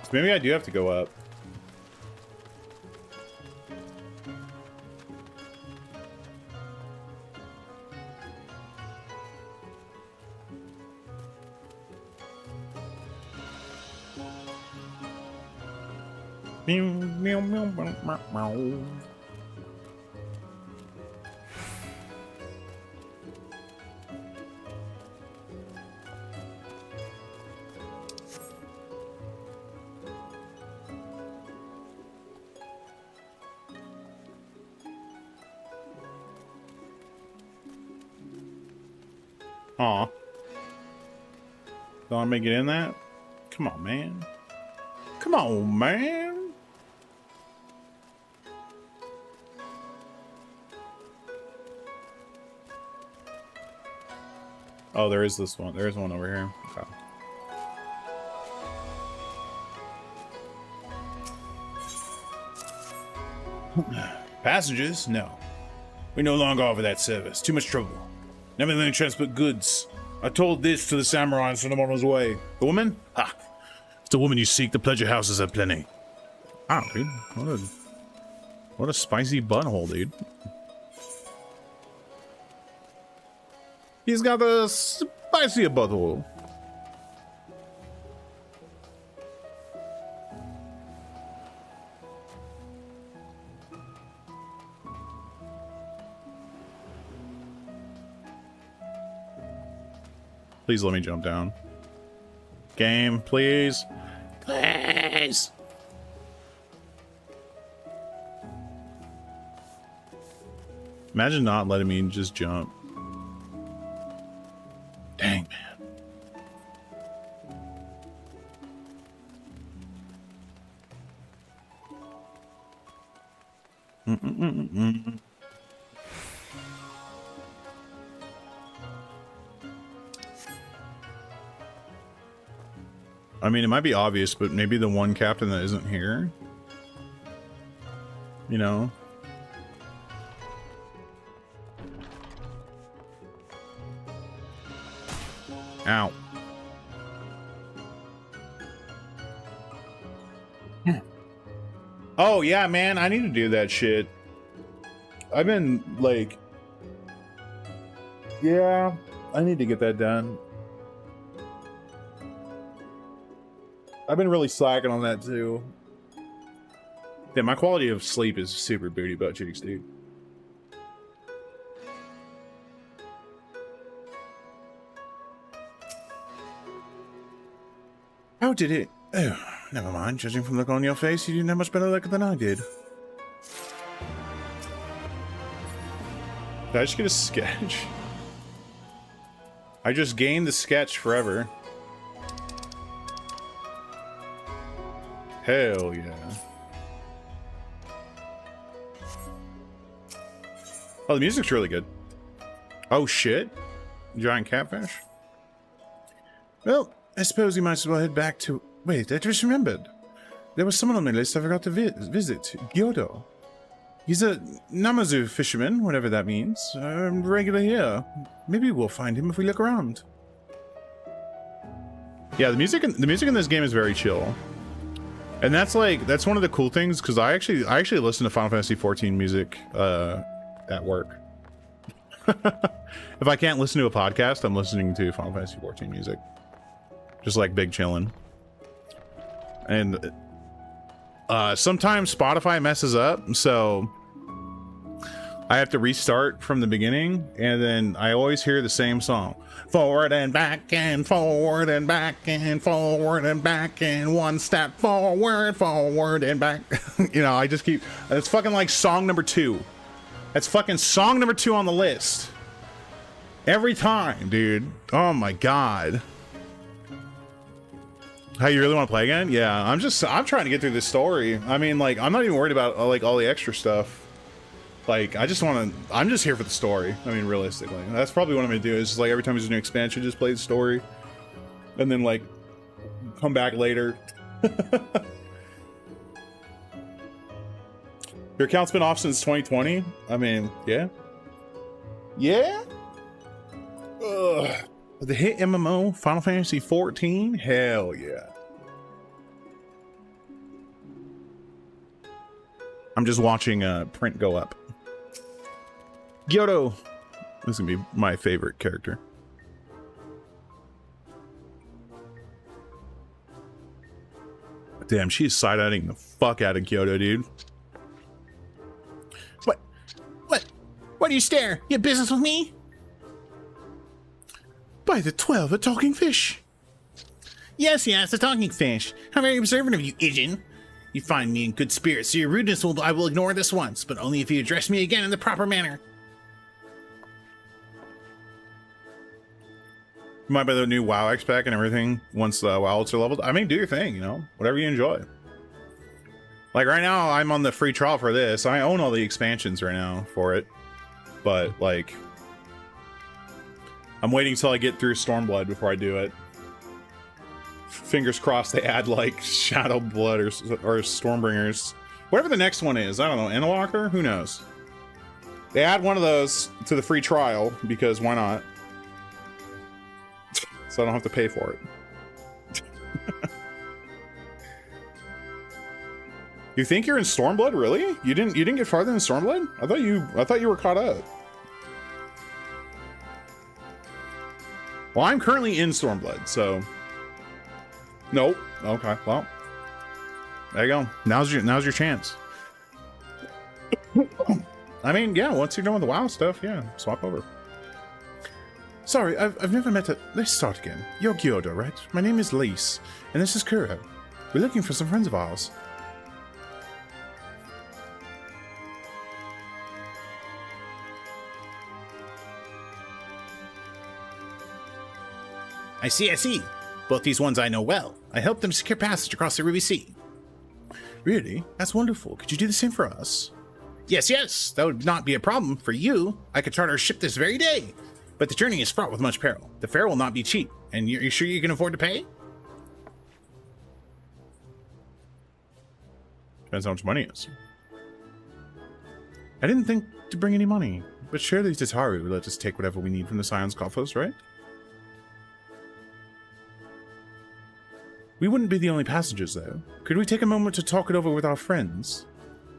So maybe I do have to go up. Meow, meow, meow, meow, meow, meow. Aw. Don't I make it in that? Come on, man. Come on, man. Oh, there is this one. There is one over here. Okay. Passengers? No. We no longer offer that service. Too much trouble. Never let me transport goods. I told this to the samurai and sent him on his way. The woman? Ha! It's the woman you seek. The pleasure houses have plenty. Wow, dude. What a spicy butthole, dude. He's got the spicier butthole. Please let me jump down. Game, please. Please. Imagine not letting me just jump. Dang, man. I mean, it might be obvious, but maybe the one captain that isn't here, you know? Ow. Oh, yeah, man, I need to do that shit. I've been, like... Yeah, I need to get that done. I've been really slacking on that, too. Yeah, my quality of sleep is super booty butt cheeks, dude. How did it? Oh, never mind. Judging from the look on your face, you didn't have much better luck than I did. Did I just get a sketch? I just gained the sketch forever. Hell yeah. Oh, the music's really good. Oh shit. Giant catfish? Well, I suppose you might as well head back to... Wait, I just remembered. There was someone on my list I forgot to visit. Gyodo. He's a Namazu fisherman, whatever that means. Regular here. Maybe we'll find him if we look around. Yeah, the music in this game is very chill. And that's one of the cool things, because I actually listen to Final Fantasy XIV music at work. If I can't listen to a podcast, I'm listening to Final Fantasy XIV music. Just like big chillin'. And sometimes Spotify messes up, so I have to restart from the beginning, and then I always hear the same song. Forward and back and forward and back and forward and back and one step forward, forward and back. You know, I just keep, it's fucking like song number 2. That's fucking song number 2 on the list. Every time, dude. Oh my god. How, you really want to play again? Yeah, I'm trying to get through this story. I mean, like, I'm not even worried about like all the extra stuff. Like, I'm just here for the story. I mean, realistically. That's probably what I'm gonna do, is just like every time there's a new expansion, just play the story. And then like come back later. Your account's been off since 2020? I mean, yeah. Yeah? Ugh. The hit MMO, Final Fantasy XIV? Hell yeah. I'm just watching print go up. Gyoto. This is gonna be my favorite character. Damn, she's side-eyeing the fuck out of Kyoto, dude. What do you stare? You have business with me? By the 12, a talking fish. Yes, a talking fish. How very observant of you, Ijin. You find me in good spirits, so your rudeness I will ignore this once, but only if you address me again in the proper manner. You might buy the new WoW X pack and everything once the WoWs are leveled. I mean, do your thing, you know, whatever you enjoy. Like right now, I'm on the free trial for this. I own all the expansions right now for it, but like, I'm waiting till I get through Stormblood before I do it. Fingers crossed they add like Shadow Blood or Stormbringers. Whatever the next one is, I don't know, Endwalker? Who knows? They add one of those to the free trial because why not? So I don't have to pay for it. You think you're in Stormblood, really? You didn't get farther than Stormblood? I thought you were caught up. Well, I'm currently in Stormblood, so nope. Okay, well, there you go. Now's your chance. I mean, yeah, once you're done with the WoW stuff, yeah, swap over. Sorry, I've never met a... Let's start again. You're Gyodo, right? My name is Lise, and this is Kuro. We're looking for some friends of ours. I see. Both these ones I know well. I helped them secure passage across the Ruby Sea. Really? That's wonderful. Could you do the same for us? Yes. That would not be a problem for you. I could charter a ship this very day. But the journey is fraught with much peril. The fare will not be cheap. And you're sure you can afford to pay? Depends how much money is. I didn't think to bring any money. But surely Tataru would let us take whatever we need from the Scion's coffers, right? We wouldn't be the only passengers, though. Could we take a moment to talk it over with our friends?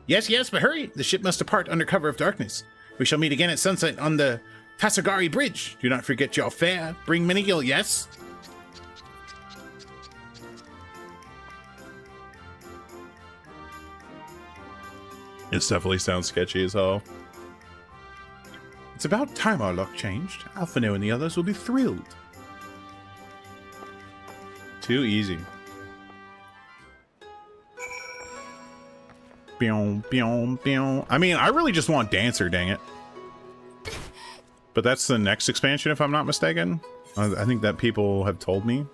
Yes, but hurry! The ship must depart under cover of darkness. We shall meet again at sunset on the Tasagari Bridge. Do not forget your fare. Bring Minigil, yes? It definitely sounds sketchy as hell. It's about time our luck changed. Alphino and the others will be thrilled. Too easy. I mean, I really just want Dancer, dang it. But that's the next expansion, if I'm not mistaken. I think that people have told me.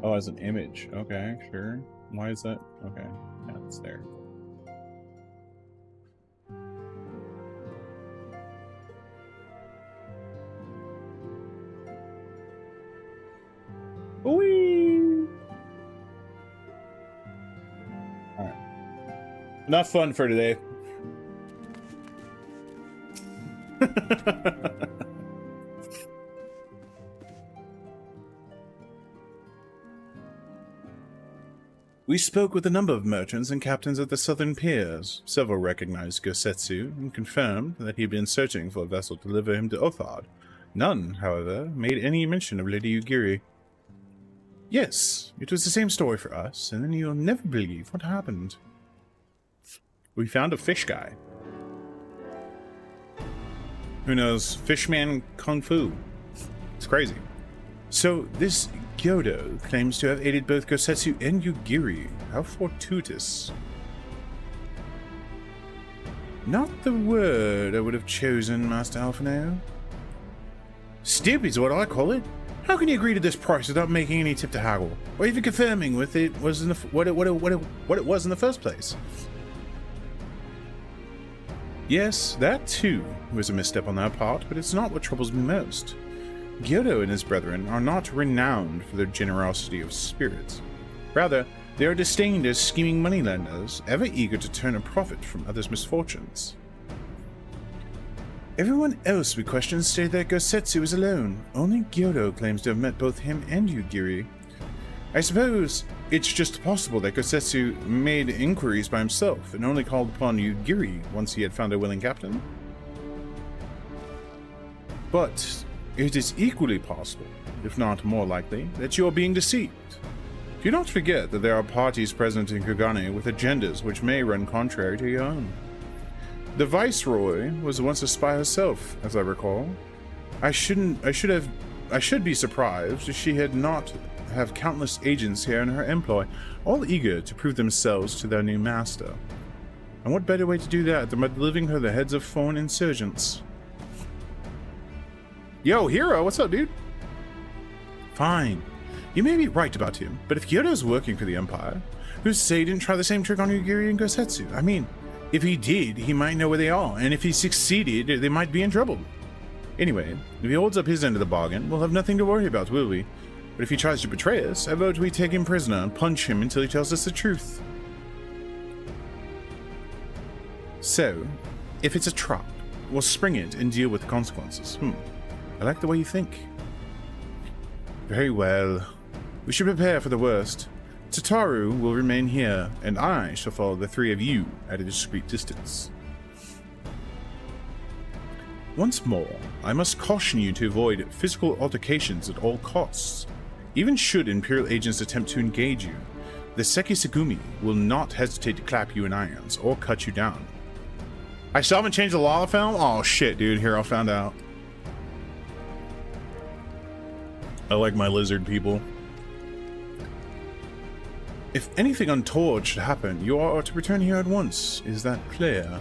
Oh, as an image. Okay, sure. Why is that? Okay. Yeah, it's there. Whee! Alright. Enough fun for today. We spoke with a number of merchants and captains at the southern piers. Several recognized Gosetsu and confirmed that he had been searching for a vessel to deliver him to Othard. None, however, made any mention of Lady Ugiri. Yes, it was the same story for us, and then you'll never believe what happened. We found a fish guy. Who knows? Fishman Kung Fu. It's crazy. So, this Gyodo claims to have aided both Gosetsu and Ugiri. How fortuitous. Not the word I would have chosen, Master Alphino. Stupid's what I call it. How can you agree to this price without making any tip to haggle, or even confirming with it was in the, what it was in the first place? Yes, that too was a misstep on their part, but it's not what troubles me most. Gyodo and his brethren are not renowned for their generosity of spirit. Rather, they are disdained as scheming moneylenders, ever eager to turn a profit from others' misfortunes. Everyone else we questioned stated that Gosetsu is alone. Only Gyodo claims to have met both him and Ugiri. I suppose it's just possible that Gosetsu made inquiries by himself and only called upon Ugiri once he had found a willing captain. But it is equally possible, if not more likely, that you are being deceived. Do not forget that there are parties present in Kugane with agendas which may run contrary to your own. The Viceroy was once a spy herself, as I recall. I should be surprised if she had not have countless agents here in her employ, all eager to prove themselves to their new master. And what better way to do that than by delivering her the heads of foreign insurgents? Yo, Hero, what's up, dude? Fine. You may be right about him, but if Gyodo's working for the Empire, who's to say he didn't try the same trick on Ugiri and Gosetsu? I mean, if he did, he might know where they are, and if he succeeded, they might be in trouble. Anyway, if he holds up his end of the bargain, we'll have nothing to worry about, will we? But if he tries to betray us, I vote we take him prisoner and punch him until he tells us the truth. So, if it's a trap, we'll spring it and deal with the consequences. I like the way you think. Very well. We should prepare for the worst. Tataru will remain here, and I shall follow the three of you at a discreet distance. Once more, I must caution you to avoid physical altercations at all costs. Even should Imperial agents attempt to engage you, the Sekisagumi will not hesitate to clap you in irons or cut you down. I still haven't changed the law of film? Oh shit, dude, Hero found out. I like my lizard people. If anything untoward should happen, you are to return here at once. Is that clear?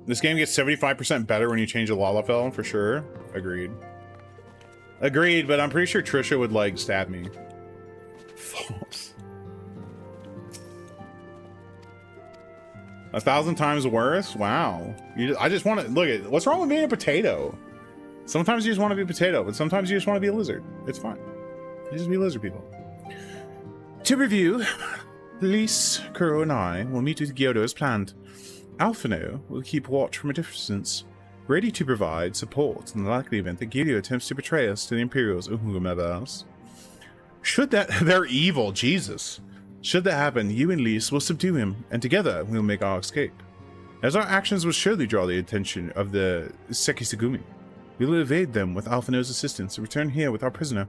This game gets 75% better when you change the Lalafell, for sure. Agreed. Agreed, but I'm pretty sure Trisha would, like, stab me. False. 1,000 times worse? Wow. I just want to... Look at... What's wrong with being a potato? Sometimes you just want to be a potato, but sometimes you just want to be a lizard. It's fine. You just be lizard people. To review, Lise, Kuro, and I will meet with Gyodo as planned. Alphino will keep watch from a distance, ready to provide support in the likely event that Gyodo attempts to betray us to the Imperials or whomever else. Should that... They're evil, Jesus. Should that happen, you and Lise will subdue him, and together we'll make our escape. As our actions will surely draw the attention of the Sekisagumi, we will evade them with Alphino's assistance and return here with our prisoner.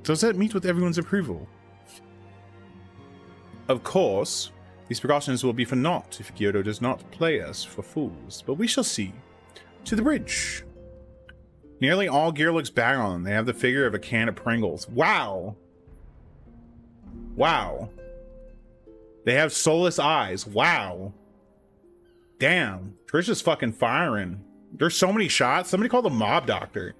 Does that meet with everyone's approval? Of course, these precautions will be for naught if Gyodo does not play us for fools, but we shall see. To the bridge. Nearly all gear looks bang on. They have the figure of a can of Pringles. Wow! Wow. They have soulless eyes. Wow. Damn. Trisha's fucking firing. There's so many shots. Somebody call the mob doctor.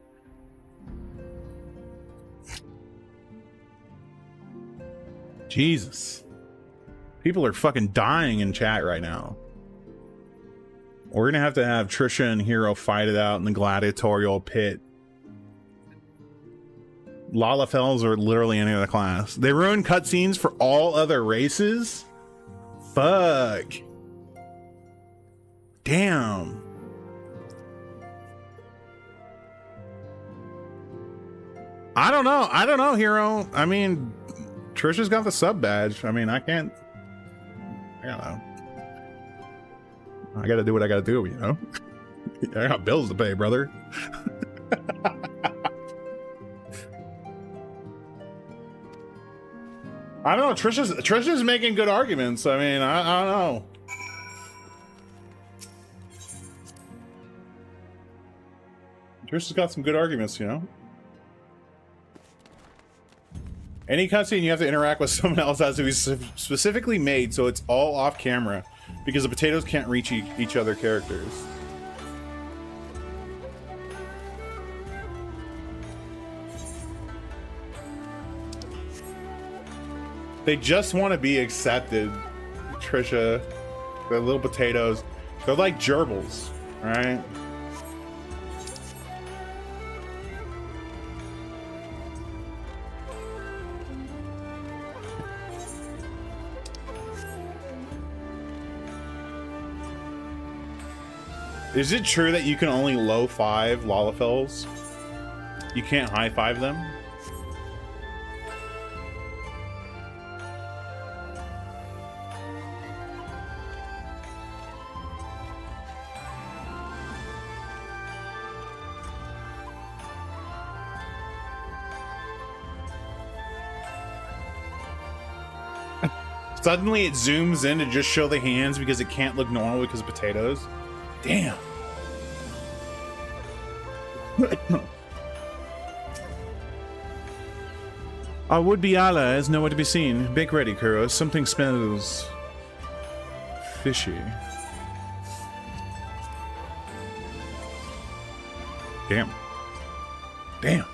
Jesus. People are fucking dying in chat right now. We're gonna have to have Trisha and Hero fight it out in the gladiatorial pit. Lalafels or literally any other class. They ruin cutscenes for all other races? Fuck. Damn. I don't know, Hero. I mean, Trisha's got the sub badge. I mean, I don't know. I gotta do what I gotta do, you know? I got bills to pay, brother. I don't know. Trisha's making good arguments. I mean, I don't know. Trisha's got some good arguments, you know? Any cutscene you have to interact with someone else has to be specifically made so it's all off camera because the potatoes can't reach each other characters. They just want to be accepted, Trisha. They're little potatoes. They're like gerbils, right? Is it true that you can only low five Lalafels? You can't high five them? Suddenly it zooms in to just show the hands because it can't look normal because of potatoes. Damn. Our would-be ally is nowhere to be seen. Bake ready, Kuro. Something smells fishy. Damn. Damn.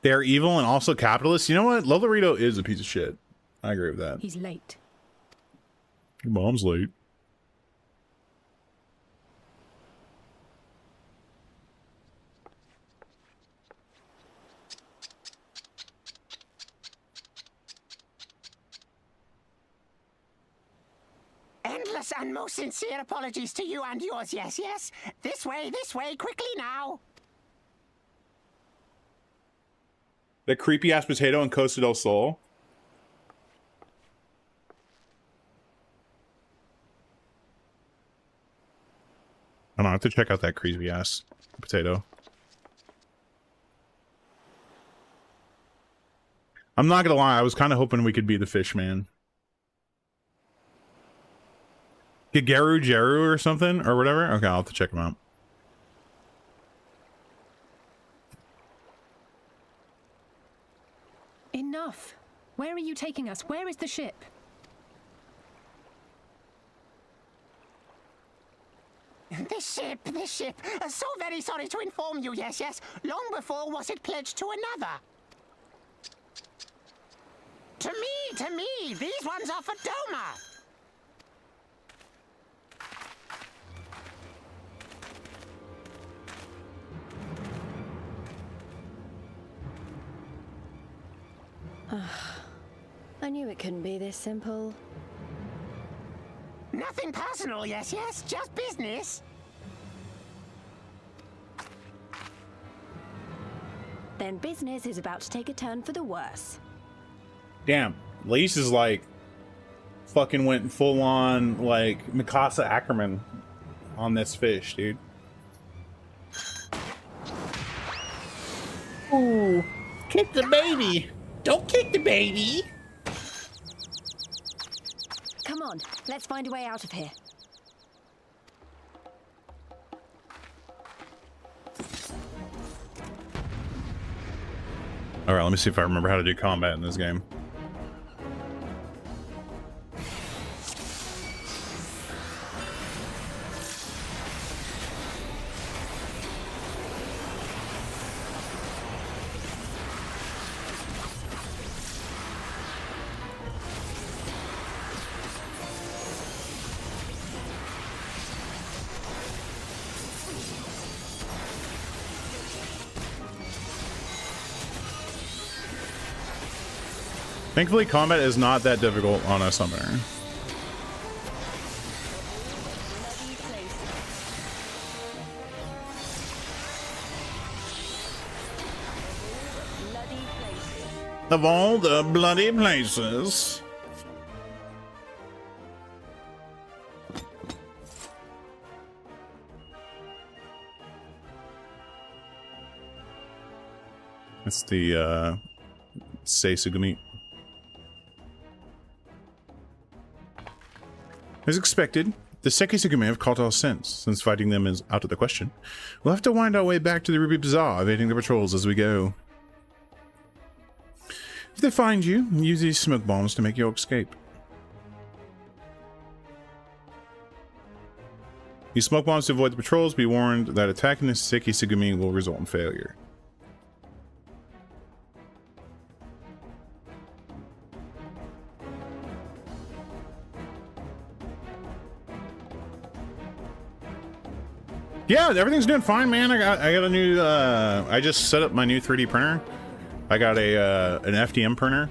They're evil and also capitalist. You know what? Lolorito is a piece of shit. I agree with that. He's late. Your mom's late. Endless and most sincere apologies to you and yours, yes, yes. This way, quickly now. The creepy ass potato in Costa del Sol. I don't know, I have to check out that creepy ass potato. I'm not gonna lie, I was kind of hoping we could be the fish man. Gigeru Jeru or something or whatever. Okay, I'll have to check him out. Enough. Where are you taking us? Where is the ship? The ship. So very sorry to inform you, yes, yes. Long before was it pledged to another. To me, these ones are for Doma. I knew it couldn't be this simple. Nothing personal, yes, yes, just business. Then business is about to take a turn for the worse. Damn, Lace is like fucking went full on like Mikasa Ackerman on this fish, dude. Ooh, kick the baby. Don't kick the baby. Come on, let's find a way out of here. All right, let me see if I remember how to do combat in this game. Thankfully, combat is not that difficult on a summoner. Of all the bloody places. It's the Seisugumi. As expected, the Seisugumi have caught our scent, since fighting them is out of the question. We'll have to wind our way back to the Ruby Bazaar, evading the patrols as we go. If they find you, use these smoke bombs to make your escape. Use smoke bombs to avoid the patrols. Be warned that attacking the Seisugumi will result in failure. Yeah, everything's doing fine, man. I got a new I just set up my new 3D printer. I got a an FDM printer.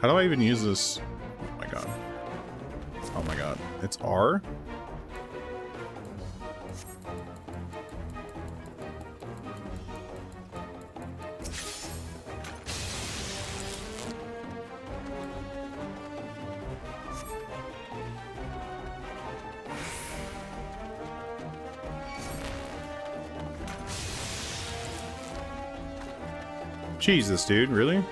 How do I even use this? Oh my god. Oh my god. It's R? Jesus, dude, really?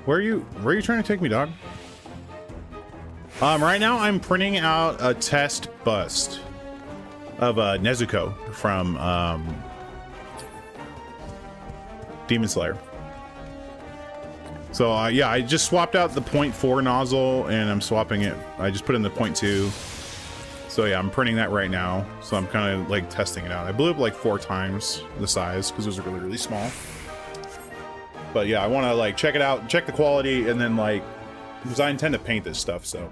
Where are you trying to take me, dog? Right now I'm printing out a test bust of Nezuko from Demon Slayer. So yeah, I just swapped out the 0.4 nozzle and I'm swapping it. I just put in the 0.2. So yeah, I'm printing that right now. So I'm kind of like testing it out. I blew up like 4 times the size because it was really, really small. But yeah, I want to like check it out, check the quality, and then like, because I intend to paint this stuff, so.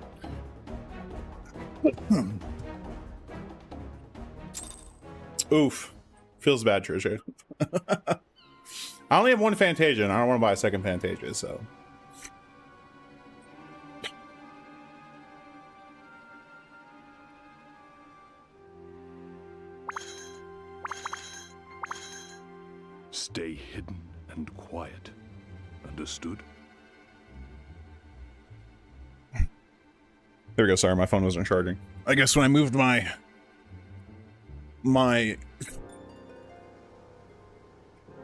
Oof. Feels bad, Trisha. I only have one Fantasia, and I don't want to buy a second Fantasia, so. Stay hidden and quiet. Understood? There we go. Sorry, my phone wasn't charging. I guess when I moved my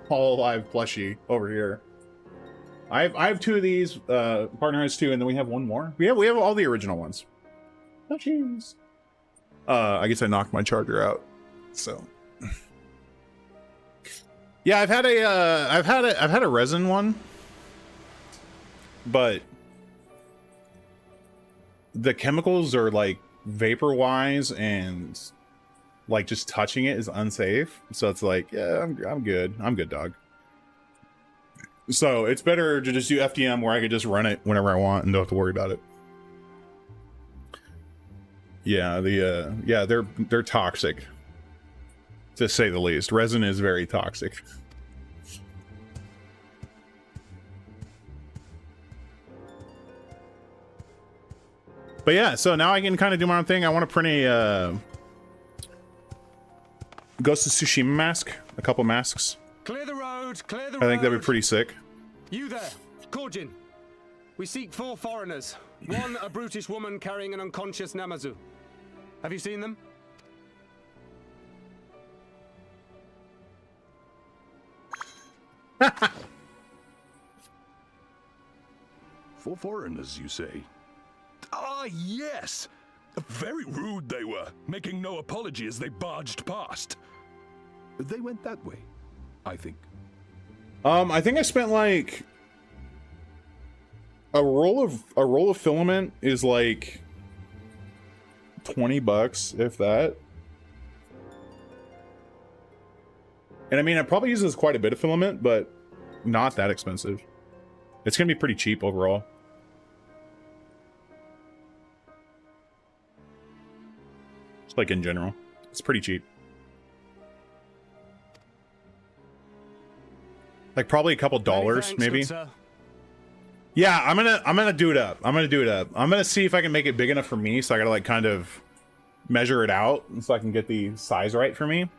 Hololive plushie over here. I have 2 of these. Partner has 2, and then we have 1 more. We have all the original ones. Plushies. I guess I knocked my charger out. So. Yeah, I've had a resin one, but the chemicals are like vapor wise, and like just touching it is unsafe. So it's like, yeah, I'm good. I'm good, dog. So it's better to just do FDM where I could just run it whenever I want and don't have to worry about it. Yeah, they're toxic, to say the least. Resin is very toxic. But yeah, so now I can kind of do my own thing. I want to print a Ghost of Tsushima mask, a couple masks. Clear the road, clear the I road. think that'd be pretty sick. You there, Korjin. We seek 4 foreigners. One, a brutish woman carrying an unconscious Namazu. Have you seen them? For foreigners, you say? Ah, yes! Very rude they were, making no apology as they barged past. They went that way, I think. I think I spent like a roll of filament is like $20, if that. And I mean, it probably uses quite a bit of filament, but not that expensive. It's gonna be pretty cheap overall. Just like in general, it's pretty cheap. Like probably a couple dollars, Thanks, maybe. good sir. Yeah, I'm gonna do it up. I'm gonna see if I can make it big enough for me, so I gotta like kind of measure it out so I can get the size right for me.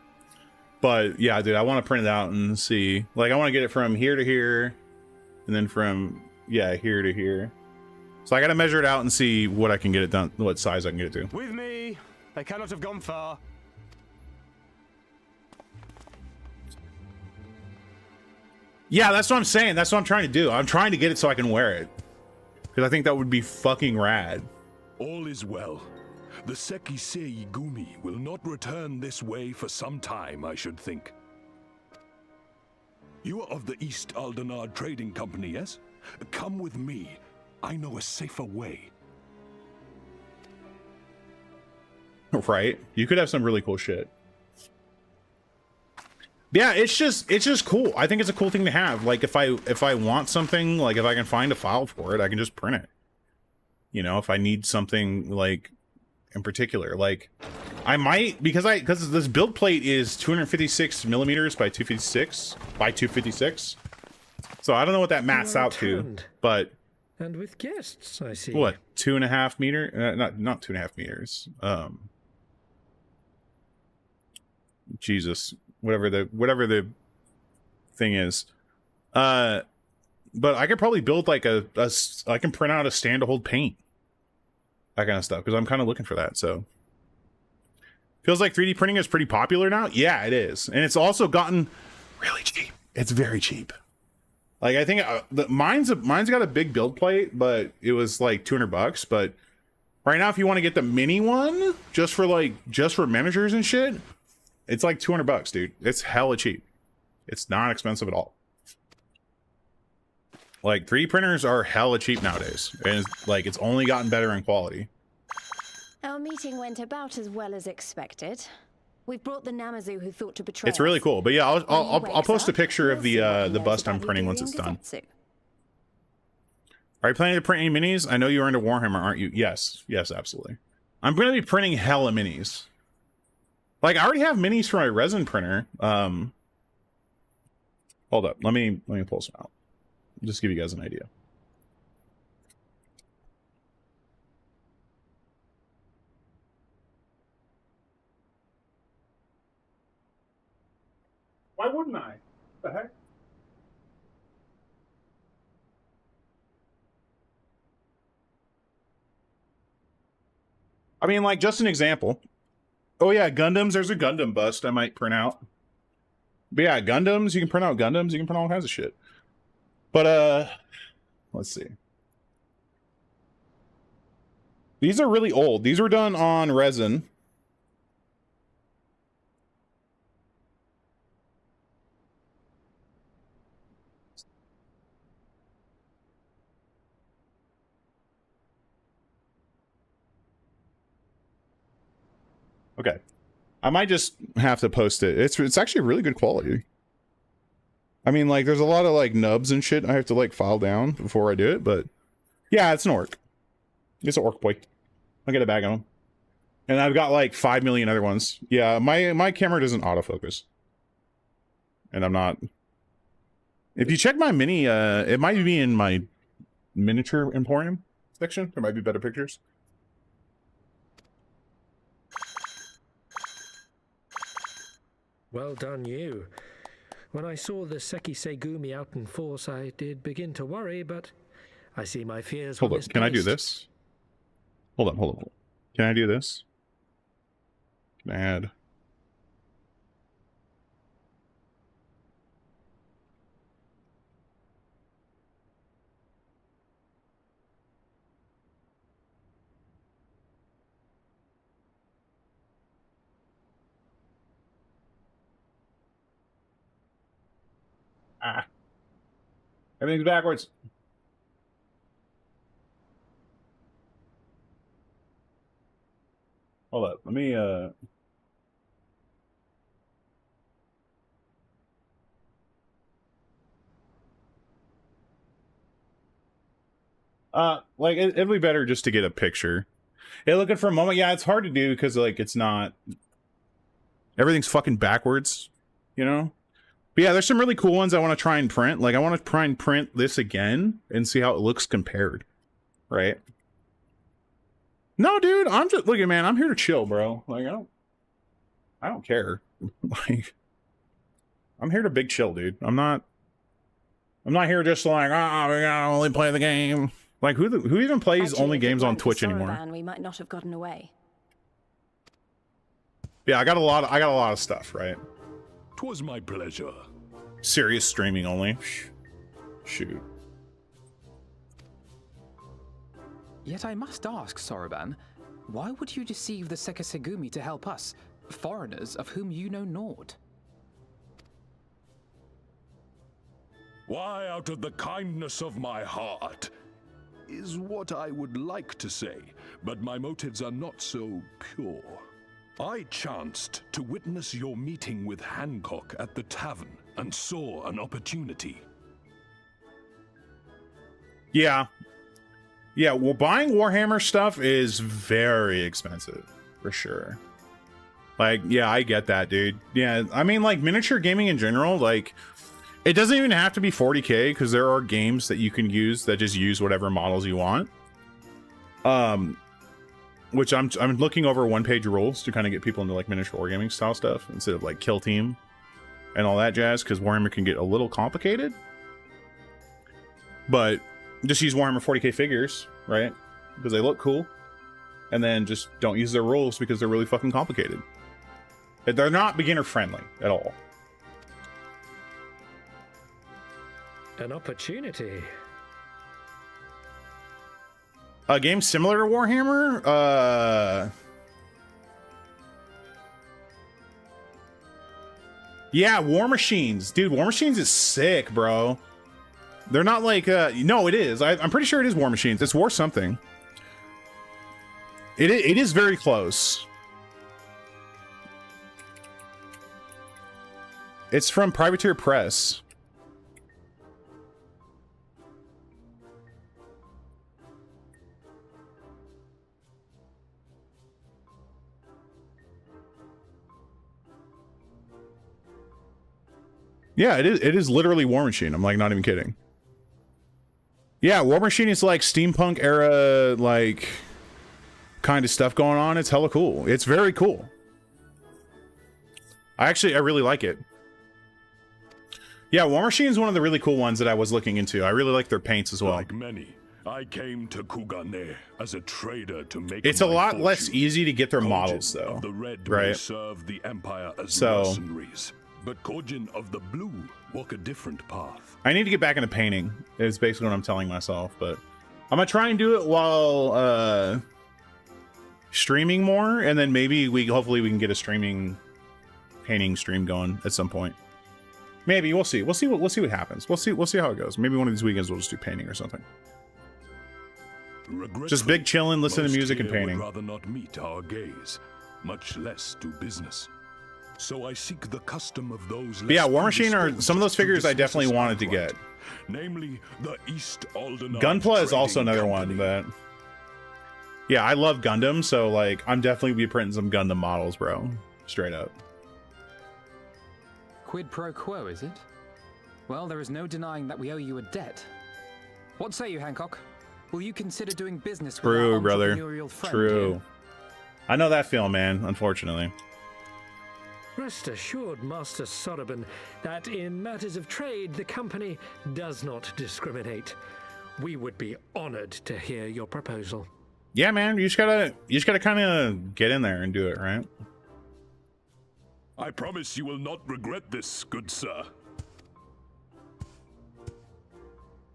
But yeah, dude, I want to print it out and see. Like, I want to get it from here to here, and then from here to here. So I gotta measure it out and see what I can get it done, what size I can get it to. With me, they cannot have gone far. Yeah, that's what I'm saying. That's what I'm trying to do. I'm trying to get it so I can wear it, because I think that would be fucking rad. All is well. The Sekisei Gumi will not return this way for some time, I should think. You are of the East Aldenard Trading Company, yes? Come with me. I know a safer way. Right? You could have some really cool shit. Yeah, it's just cool. I think it's a cool thing to have. Like, if I want something, like if I can find a file for it, I can just print it. You know, if I need something like in particular, like I might, because this build plate is 256 millimeters by 256 by 256. So I don't know what that maths out to, but and with guests, I see. What, 2.5 meter? Not 2.5 meters. Jesus, whatever the thing is. But I could probably build like I can print out a stand to hold paint, that kind of stuff, because I'm kind of looking for that. So feels like 3D printing is pretty popular now. Yeah, it is, and it's also gotten really cheap. It's very cheap. Like, I think mine's got a big build plate, but it was like $200. But right now, if you want to get the mini one, just for miniatures and shit, it's like $200, dude. It's hella cheap. It's not expensive at all. Like, 3D printers are hella cheap nowadays, and it's only gotten better in quality. Our meeting went about as well as expected. We've brought the Namazu who thought to betray It's really us. cool. But yeah, I'll post a picture of the knows bust I'm about printing once Iberian it's done. Gazetsu. Are you planning to print any minis? I know you're into Warhammer, aren't you? Yes, absolutely. I'm going to be printing hella minis. Like, I already have minis for my resin printer. Hold up, let me pull some out. Just give you guys an idea. Why wouldn't I? The heck? I mean, like, just an example. Oh yeah, Gundams. There's a Gundam bust I might print out. But yeah, Gundams. You can print out Gundams. You can print all kinds of shit. But let's see. These are really old. These were done on resin. Okay. I might just have to post it. It's actually really good quality. I mean, like, there's a lot of, like, nubs and shit I have to, like, file down before I do it, but yeah, it's an orc. It's an orc boy. I'll get a bag on him. And I've got, like, 5 million other ones. Yeah, my camera doesn't autofocus. And I'm not... If you check my mini, it might be in my miniature emporium section. There might be better pictures. Well done, you. When I saw the Sekisegumi out in force, I did begin to worry, but I see my fears were Hold up. Can I do misplaced. this? Hold on, hold on. Can I do this? Can I add? Ah. Everything's backwards. Hold up. Let me, like, it'd be better just to get a picture. Yeah, looking for a moment. Yeah, it's hard to do because, like, it's not... Everything's fucking backwards, you know? But yeah, there's some really cool ones I want to try and print. Like, I want to try and print this again and see how it looks compared, right? No, dude, I'm just... Look, man, I'm here to chill, bro. Like, I don't care. Like, I'm here to big chill, dude. I'm not here just like, we gotta only play the game. Like, who even plays Actually, only if it games on weren't for Twitch anymore? Soroban, we might not have gotten away. Yeah, I got a lot of stuff, right? 'Twas my pleasure. Serious streaming only. Shoot. Yet I must ask, Soroban, why would you deceive the Sekisegumi to help us, foreigners of whom you know naught? Why, out of the kindness of my heart, is what I would like to say, but my motives are not so pure. I chanced to witness your meeting with Hancock at the tavern and saw an opportunity. Yeah. Yeah, well, buying Warhammer stuff is very expensive, for sure. Like, yeah, I get that, dude. Yeah, I mean, like, miniature gaming in general, like, it doesn't even have to be 40K, because there are games that you can use that just use whatever models you want. Which I'm looking over one-page rules to kind of get people into, like, miniature wargaming style stuff, instead of, like, Kill Team and all that jazz, because Warhammer can get a little complicated. But just use Warhammer 40K figures, right? Because they look cool. And then just don't use their rules because they're really fucking complicated. They're not beginner-friendly at all. An opportunity. A game similar to Warhammer? Yeah, War Machines. Dude, War Machines is sick, bro. They're not like, no, it is. I'm pretty sure it is War Machines. It's War something. It is very close. It's from Privateer Press. Yeah, it is literally War Machine. I'm like not even kidding. Yeah, War Machine is like steampunk era, like kind of stuff going on. It's hella cool. It's very cool. I really like it. Yeah, War Machine is one of the really cool ones that I was looking into. I really like their paints as well. Like many, I came to Kugane as a trader to make. It's a lot fortune. less easy to get their Kojin models though. Of the red right? may serve the Empire as So, mercenaries, but Kojin of the blue walk a different path. I need to get back into painting. Is basically what I'm telling myself, but I'm gonna try and do it while streaming more, and then maybe hopefully we can get a streaming painting stream going at some point. Maybe we'll see. We'll see what happens. We'll see how it goes. Maybe one of these weekends we'll just do painting or something. Just big chilling, listen to music and painting. Would rather not meet our gaze, much less do business. So I seek the custom of those. Yeah, War Machine are some of those figures I definitely wanted to get. Namely, the East Aldenide Gunpla is also another company. one that. Yeah, I love Gundam, so like I'm definitely be printing some Gundam models, bro. Straight up. Quid pro quo, is it? Well, there is no denying that we owe you a debt. What say you, Hancock? Will you consider doing business with True, our brother. entrepreneurial friend True. here? I know that feeling, man, unfortunately. Rest assured, Master Soroban, that in matters of trade, the company does not discriminate. We would be honored to hear your proposal. Yeah, man, you just gotta kind of get in there and do it, right? I promise you will not regret this, good sir.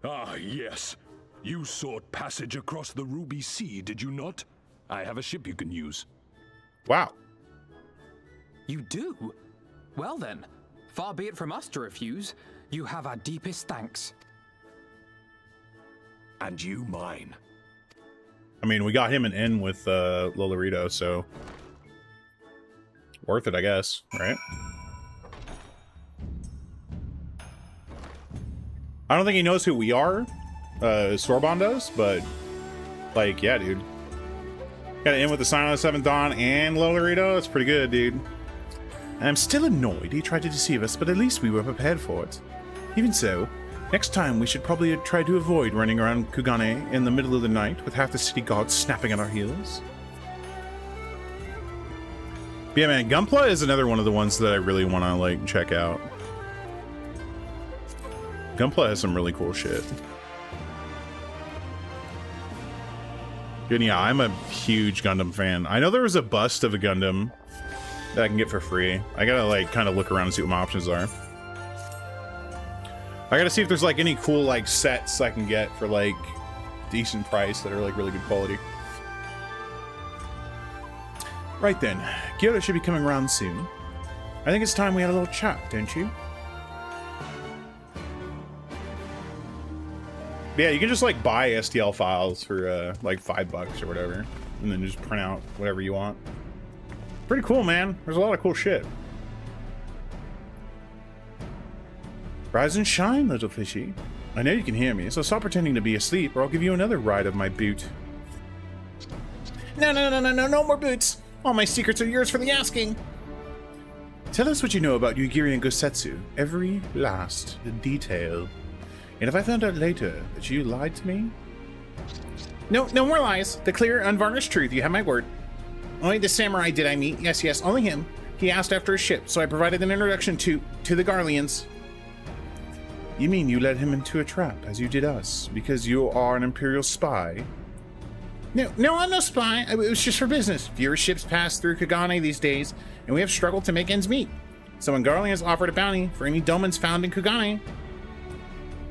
Ah, yes. You sought passage across the Ruby Sea, did you not? I have a ship you can use. Wow. You do? Well then, far be it from us to refuse. You have our deepest thanks. And you mine. I mean, we got him an in with Lolorito, so worth it, I guess, right? I don't think he knows who we are. Sorbonne does, but like, yeah, dude. Got an in with the Sign of the Seventh Dawn and Lolorito. That's pretty good, dude. I'm still annoyed he tried to deceive us, but at least we were prepared for it. Even so, next time we should probably try to avoid running around Kugane in the middle of the night with half the city guards snapping at our heels. But yeah, man, Gunpla is another one of the ones that I really want to, like, check out. Gunpla has some really cool shit. And yeah, I'm a huge Gundam fan. I know there was a bust of a Gundam that I can get for free. I gotta, like, kind of look around and see what my options are. I gotta see if there's, like, any cool, like, sets I can get for, like, decent price that are, like, really good quality. Right then, Kyoto should be coming around soon. I think it's time we had a little chat, don't you? Yeah, you can just, like, buy STL files for, like, $5 or whatever. And then just print out whatever you want. Pretty cool, man. There's a lot of cool shit. Rise and shine, little fishy. I know you can hear me, so stop pretending to be asleep, or I'll give you another ride of my boot. No more boots. All my secrets are yours for the asking. Tell us what you know about Yugiri and Gosetsu. Every last detail. And if I found out later that you lied to me? No more lies. The clear, unvarnished truth. You have my word. Only the samurai did I meet. Yes, only him. He asked after a ship, so I provided an introduction to the Garleans. You mean you led him into a trap, as you did us, because you are an Imperial spy? No, I'm no spy. It was just for business. Fewer ships pass through Kugane these days, and we have struggled to make ends meet. So when Garleans offered a bounty for any dolmens found in Kugane...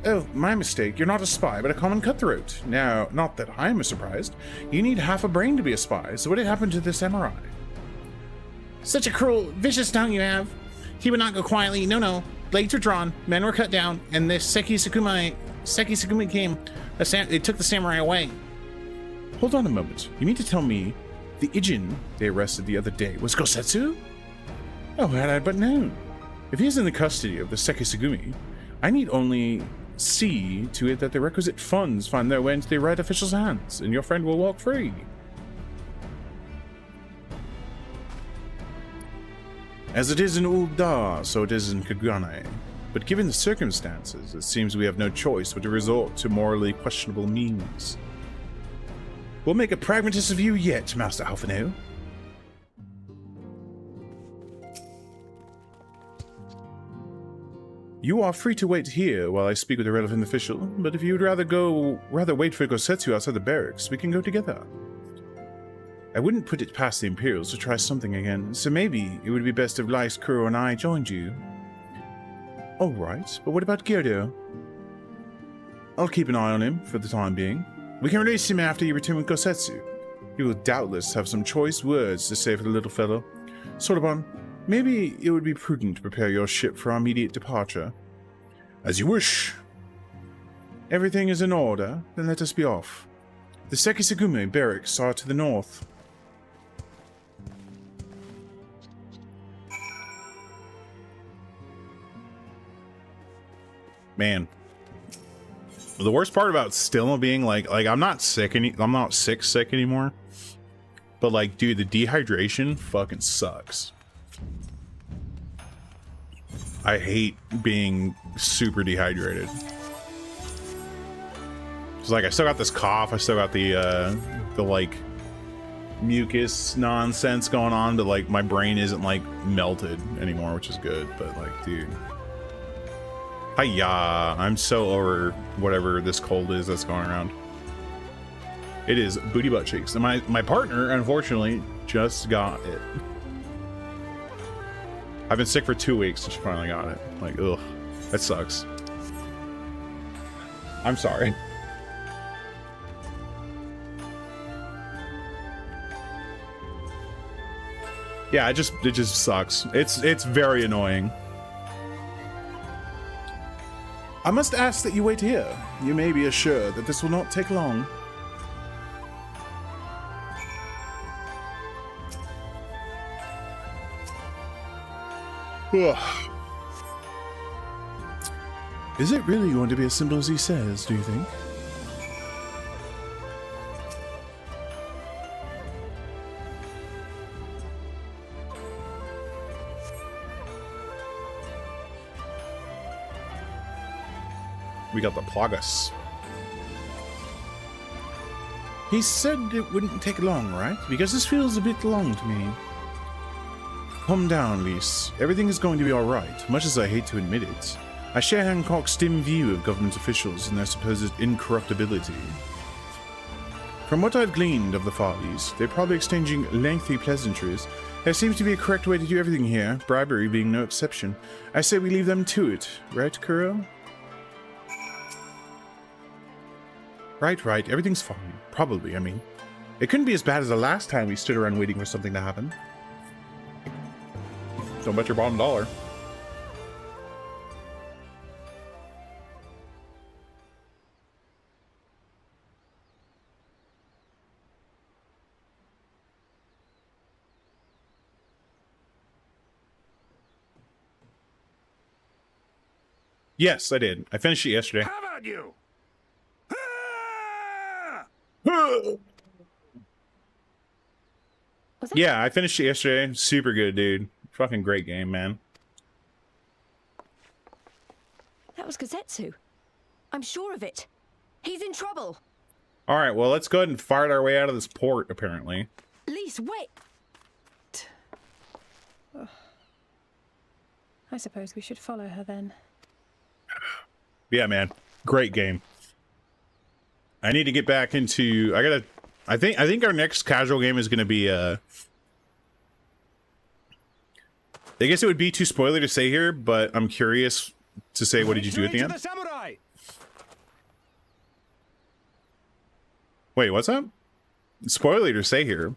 Oh, my mistake. You're not a spy, but a common cutthroat. Now, not that I'm surprised. You need half a brain to be a spy, so what had happened to the samurai? Such a cruel, vicious tongue you have. He would not go quietly. No. Blades were drawn, men were cut down, and the Seki Sakumi came. They took the samurai away. Hold on a moment. You mean to tell me the Ijin they arrested the other day was Gosetsu? Oh, had I but known. If he is in the custody of the Seki Sakumi, I need only see to it that the requisite funds find their way into the right official's hands, and your friend will walk free. As it is in Ul'dah, so it is in Kugane. But given the circumstances, it seems we have no choice but to resort to morally questionable means. We'll make a pragmatist of you yet, Master Alphino. You are free to wait here while I speak with the relevant official, but if you would rather wait for Gosetsu outside the barracks, we can go together. I wouldn't put it past the Imperials to try something again, so maybe it would be best if Lyse, Kuro, and I joined you. Alright, but what about Gyardo? I'll keep an eye on him for the time being. We can release him after you return with Gosetsu. He will doubtless have some choice words to say for the little fellow. Sorbonne, maybe it would be prudent to prepare your ship for our immediate departure. As you wish. Everything is in order, then let us be off. The Seki Sakumi barracks are to the north. Man, the worst part about still being like I'm not sick anymore. But like, dude, the dehydration fucking sucks. I hate being super dehydrated. It's like I still got this cough. I still got the like mucus nonsense going on, but like my brain isn't like melted anymore, which is good. But like, dude, hiya! I'm so over whatever this cold is that's going around. It is booty butt cheeks, and my partner unfortunately just got it. I've been sick for 2 weeks and she finally got it. Like, ugh, that sucks. I'm sorry. Yeah, it just sucks. It's very annoying. I must ask that you wait here. You may be assured that this will not take long. Ugh. Is it really going to be as simple as he says, do you think? We got the Plagas. He said it wouldn't take long, right? Because this feels a bit long to me. Calm down, Lise. Everything is going to be alright, much as I hate to admit it. I share Hancock's dim view of government officials and their supposed incorruptibility. From what I've gleaned of the Far East, they're probably exchanging lengthy pleasantries. There seems to be a correct way to do everything here, bribery being no exception. I say we leave them to it, right, Kuro? Right, everything's fine. Probably, I mean. It couldn't be as bad as the last time we stood around waiting for something to happen. Don't bet your bottom dollar. Yes, I did. I finished it yesterday. How about you? Yeah, I finished it yesterday. Super good, dude. Fucking great game, man. That was Gazetsu. I'm sure of it. He's in trouble. All right, well, let's go ahead and fire our way out of this port, apparently. Lise, wait. I suppose we should follow her then. Yeah, man. Great game. I need to get back into... I think our next casual game is going to be... I guess it would be too spoiler to say here, but I'm curious to say what did you do at the end? Samurai! Wait, what's that? Spoiler to say here.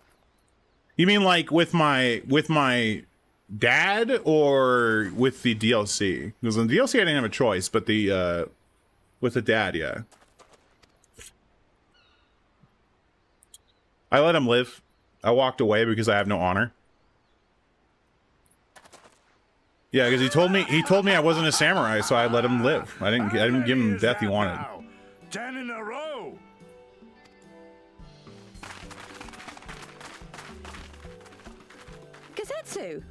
You mean like with my dad or with the DLC? Because in the DLC I didn't have a choice, but the with the dad, yeah. I let him live. I walked away because I have no honor. Yeah, because he told me I wasn't a samurai, so I let him live. I didn't give him the death he wanted. 10 in a row. Gazetsu.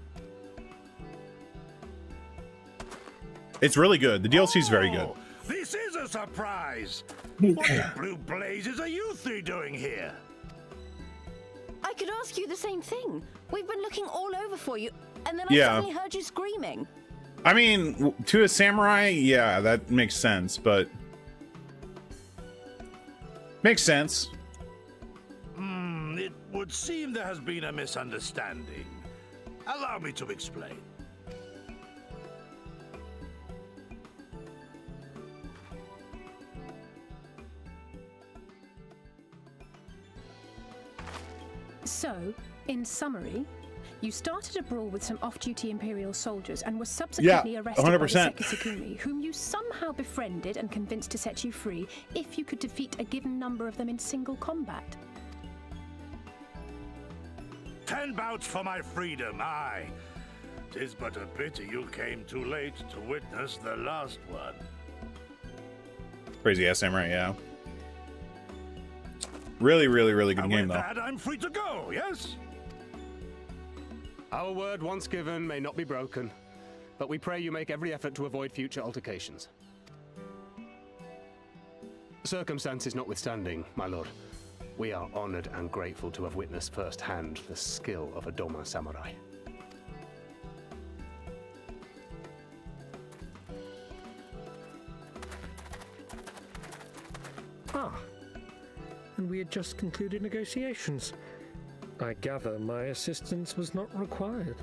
It's really good. The DLC is very good. This is a surprise. What the blue blazes are you three doing here? I could ask you the same thing. We've been looking all over for you, and then I suddenly heard you screaming. I mean, to a samurai, yeah, that makes sense, but... Makes sense. It would seem there has been a misunderstanding. Allow me to explain. So, in summary, you started a brawl with some off-duty Imperial soldiers and were subsequently arrested 100%. by the Sekisukuni, whom you somehow befriended and convinced to set you free if you could defeat a given number of them in single combat. 10 bouts for my freedom, aye. 'Tis but a pity you came too late to witness the last one. Crazy ass samurai, yeah. Really, really, really good game, though. With that, I'm free to go, yes? Our word once given may not be broken, but we pray you make every effort to avoid future altercations. Circumstances notwithstanding, my lord, We are honored and grateful to have witnessed firsthand the skill of a Doma samurai. Ah, and we had just concluded negotiations. I gather my assistance was not required.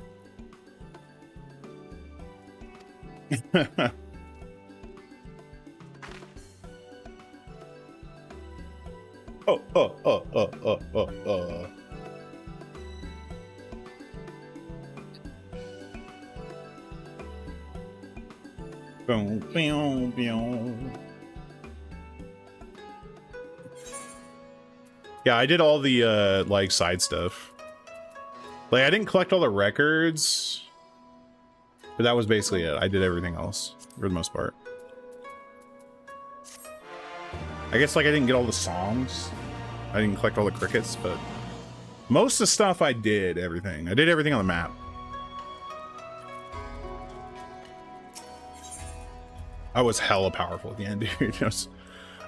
Oh. Boom, boom, boom. Yeah, I did all the like side stuff. Like I didn't collect all the records, but that was basically it. I did everything else for the most part. I guess like I didn't get all the songs. I didn't collect all the crickets, but most of the stuff I did everything. I did everything on the map. I was hella powerful at the end, dude.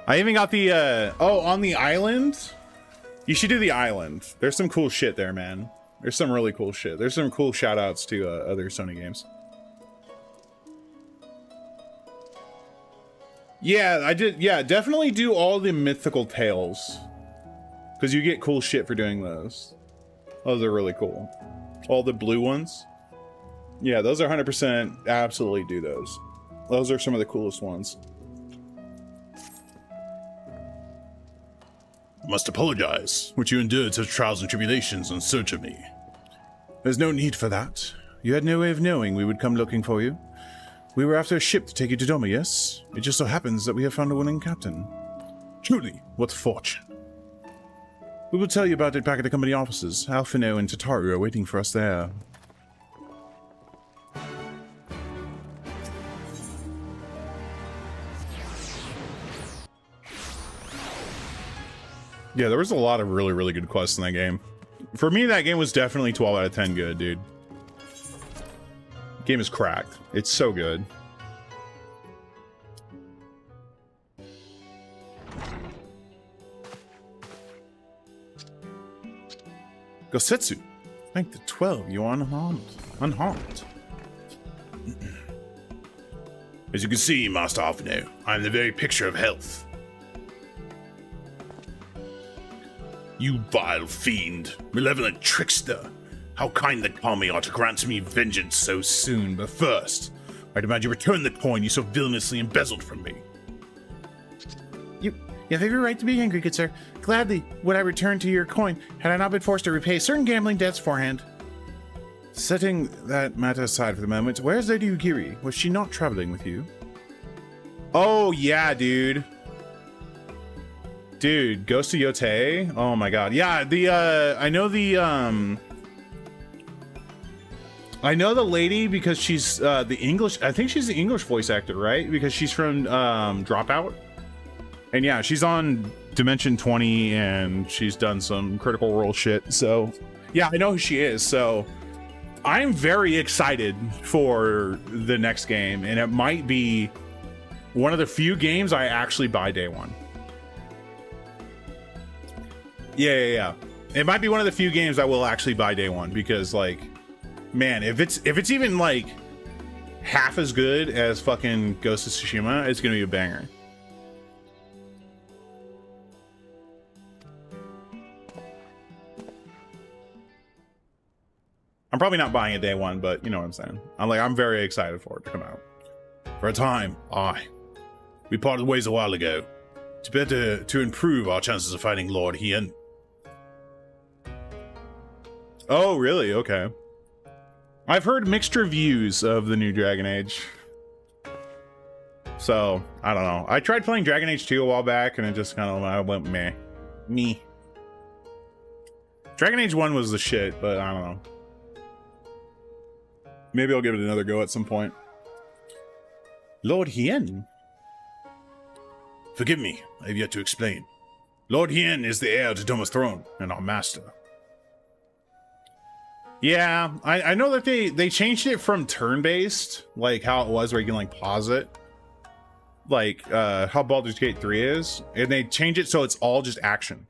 I even got the oh, on the island. You should do the island. There's some cool shit there, man. There's some really cool shit. There's some cool shout outs to other Sony games. Yeah, I did. Yeah, definitely do all the mythical tales. Because you get cool shit for doing those. Those are really cool. All the blue ones. Yeah, those are 100%. Absolutely do those. Those are some of the coolest ones. I must apologize, which you endured such trials and tribulations in search of me. There's no need for that. You had no way of knowing we would come looking for you. We were after a ship to take you to Doma, yes? It just so happens that we have found a willing captain. Truly, what fortune. We will tell you about it back at the company offices. Alphino and Tataru are waiting for us there. Yeah, there was a lot of really, really good quests in that game. For me, that game was definitely 12 out of 10 good, dude. The game is cracked. It's so good. Gosetsu. Rank the 12. You are unharmed. Unharmed. As you can see, Master Alphino, I am the very picture of health. You vile fiend, malevolent trickster. How kind the Kami are to grant me vengeance so soon, but first, I demand you return the coin you so villainously embezzled from me. You have every right to be angry, good sir. Gladly would I return to your coin, had I not been forced to repay certain gambling debts beforehand. Setting that matter aside for the moment, where's Lady Ugiri? Was she not traveling with you? Oh, yeah, dude. Dude, Ghost of Yotei? Oh my god. Yeah, I know the lady because she's the English, I think she's the English voice actor, right? Because she's from Dropout. And yeah, she's on Dimension 20 and she's done some Critical Role shit. So yeah, I know who she is. So I'm very excited for the next game, and it might be one of the few games I actually buy day one. Yeah. It might be one of the few games I will actually buy day one, because like, man, if it's even like half as good as fucking Ghost of Tsushima, it's gonna be a banger. I'm probably not buying it day one, but you know what I'm saying. I'm very excited for it to come out. For a time, we parted ways a while ago. It's better to improve our chances of fighting Lord Hien. Oh, really? Okay. I've heard mixed reviews of the new Dragon Age. So, I don't know. I tried playing Dragon Age 2 a while back, and it just kind of went meh. Me. Dragon Age 1 was the shit, but I don't know. Maybe I'll give it another go at some point. Lord Hien? Forgive me, I have yet to explain. Lord Hien is the heir to Doma's throne, and our master. Yeah, I know that they changed it from turn-based, like how it was where you can like pause it, like how Baldur's Gate 3 is, and they changed it so it's all just action.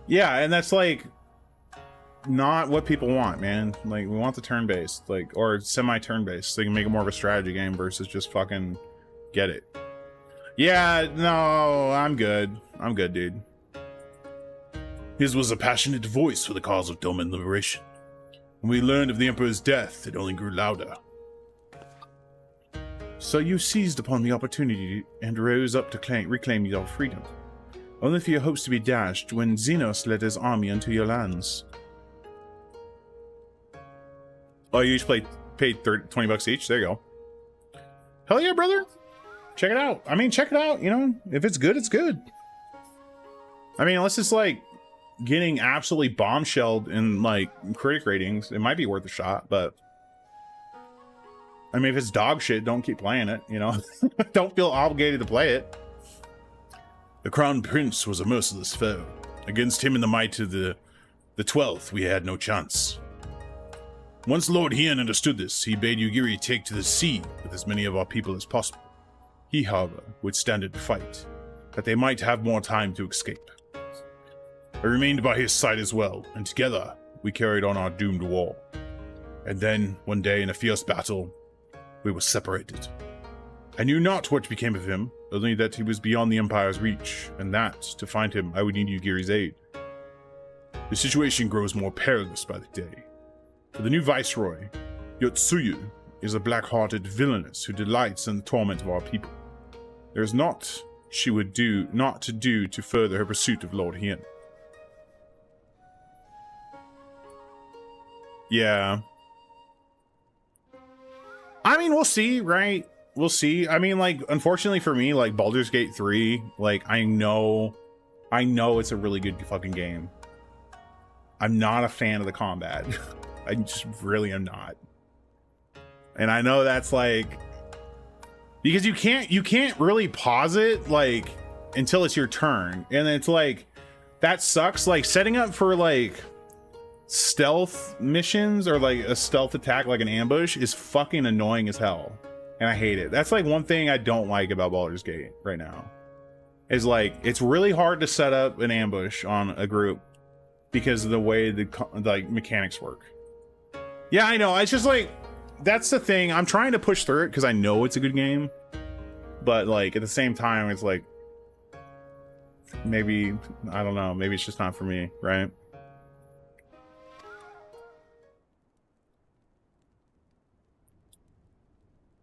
Yeah, and that's like not what people want, man. Like, we want the turn-based, like, or semi-turn-based, so they can make it more of a strategy game versus just fucking get it. Yeah, no, I'm good. I'm good, dude. His was a passionate voice for the cause of Doman liberation. When we learned of the Emperor's death, it only grew louder. So you seized upon the opportunity and rose up to reclaim your freedom, only for your hopes to be dashed when Xenos led his army into your lands. Oh, you each paid 20 bucks each? There you go. Hell yeah, brother. Check it out. I mean, check it out, you know? If it's good, it's good. I mean, unless it's like getting absolutely bombshelled in like critic ratings, it might be worth a shot, but I mean, if it's dog shit, don't keep playing it, you know? Don't feel obligated to play it. The Crown Prince was a merciless foe. Against him and the might of the 12th, we had no chance. Once Lord Hien understood this, he bade Yugiri take to the sea with as many of our people as possible. He, however, would stand and fight, that they might have more time to escape. I remained by his side as well, and together we carried on our doomed war. And then, one day in a fierce battle, we were separated. I knew not what became of him, only that he was beyond the Empire's reach, and that, to find him, I would need Yugiri's aid. The situation grows more perilous by the day. For the new Viceroy, Yotsuyu, is a black-hearted villainess who delights in the torment of our people. There is naught she would not do to further her pursuit of Lord Hien. Yeah. I mean, we'll see, right? We'll see. I mean, like, unfortunately for me, like, Baldur's Gate 3, like, I know it's a really good fucking game. I'm not a fan of the combat. I just really am not. And I know that's like, because you can't really pause it like until it's your turn, and it's like, that sucks. Like, setting up for like stealth missions or like a stealth attack, like an ambush, is fucking annoying as hell, and I hate it. That's like one thing I don't like about Baldur's Gate right now, is like, it's really hard to set up an ambush on a group because of the way the like mechanics work. Yeah, I know. It's just like, that's the thing. I'm trying to push through it because I know it's a good game, but like at the same time, it's like, maybe, I don't know, maybe it's just not for me, right?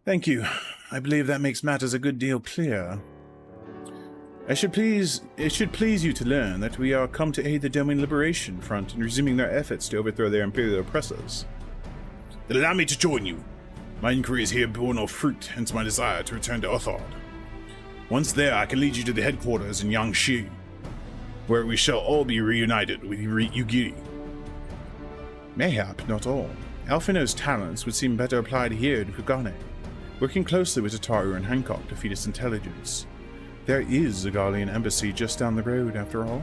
Thank you. I believe that makes matters a good deal clearer. It should please you to learn that we are come to aid the Domain Liberation Front in resuming their efforts to overthrow their imperial oppressors. Then allow me to join you. My inquiries here bore no fruit, hence my desire to return to Othard. Once there, I can lead you to the headquarters in Yangshi, where we shall all be reunited with Yugiri. Mayhap not all. Alphino's talents would seem better applied here in Kugane, working closely with Ataru and Hancock to feed us intelligence. There is a Garlean embassy just down the road, after all.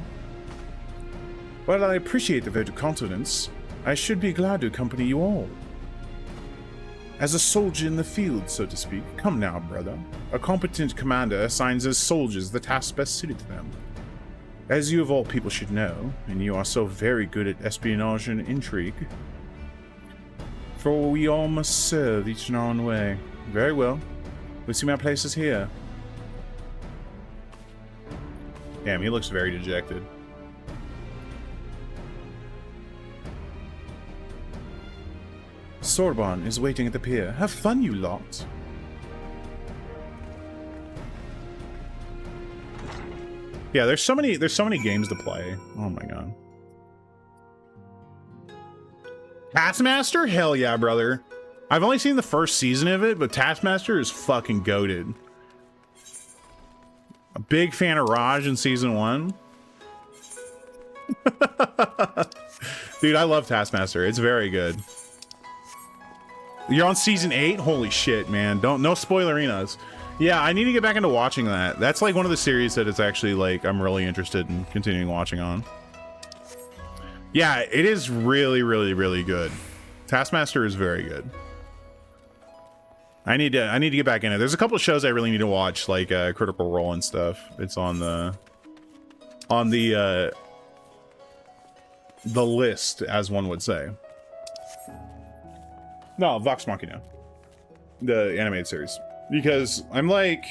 While I appreciate the vote of confidence, I should be glad to accompany you all. As a soldier in the field, so to speak. Come now, brother. A competent commander assigns his soldiers the task best suited to them. As you of all people should know, and you are so very good at espionage and intrigue, for we all must serve each in our own way. Very well. We see my place is here. Damn, he looks very dejected. Sorbonne is waiting at the pier. Have fun, you lot. Yeah, there's so many games to play. Oh my god. Taskmaster? Hell yeah, brother. I've only seen the first season of it, but Taskmaster is fucking goated. A big fan of Raj in season 1. Dude, I love Taskmaster. It's very good. You're on season 8? Holy shit, man. No spoilerinas. Yeah, I need to get back into watching that. That's like one of the series that it's actually like I'm really interested in continuing watching on. Yeah, it is really, really, really good. Taskmaster is very good. I need to get back in it. There's a couple of shows I really need to watch, like Critical Role and stuff. It's on the the list, as one would say. No, Vox Machina, the animated series, because I'm like,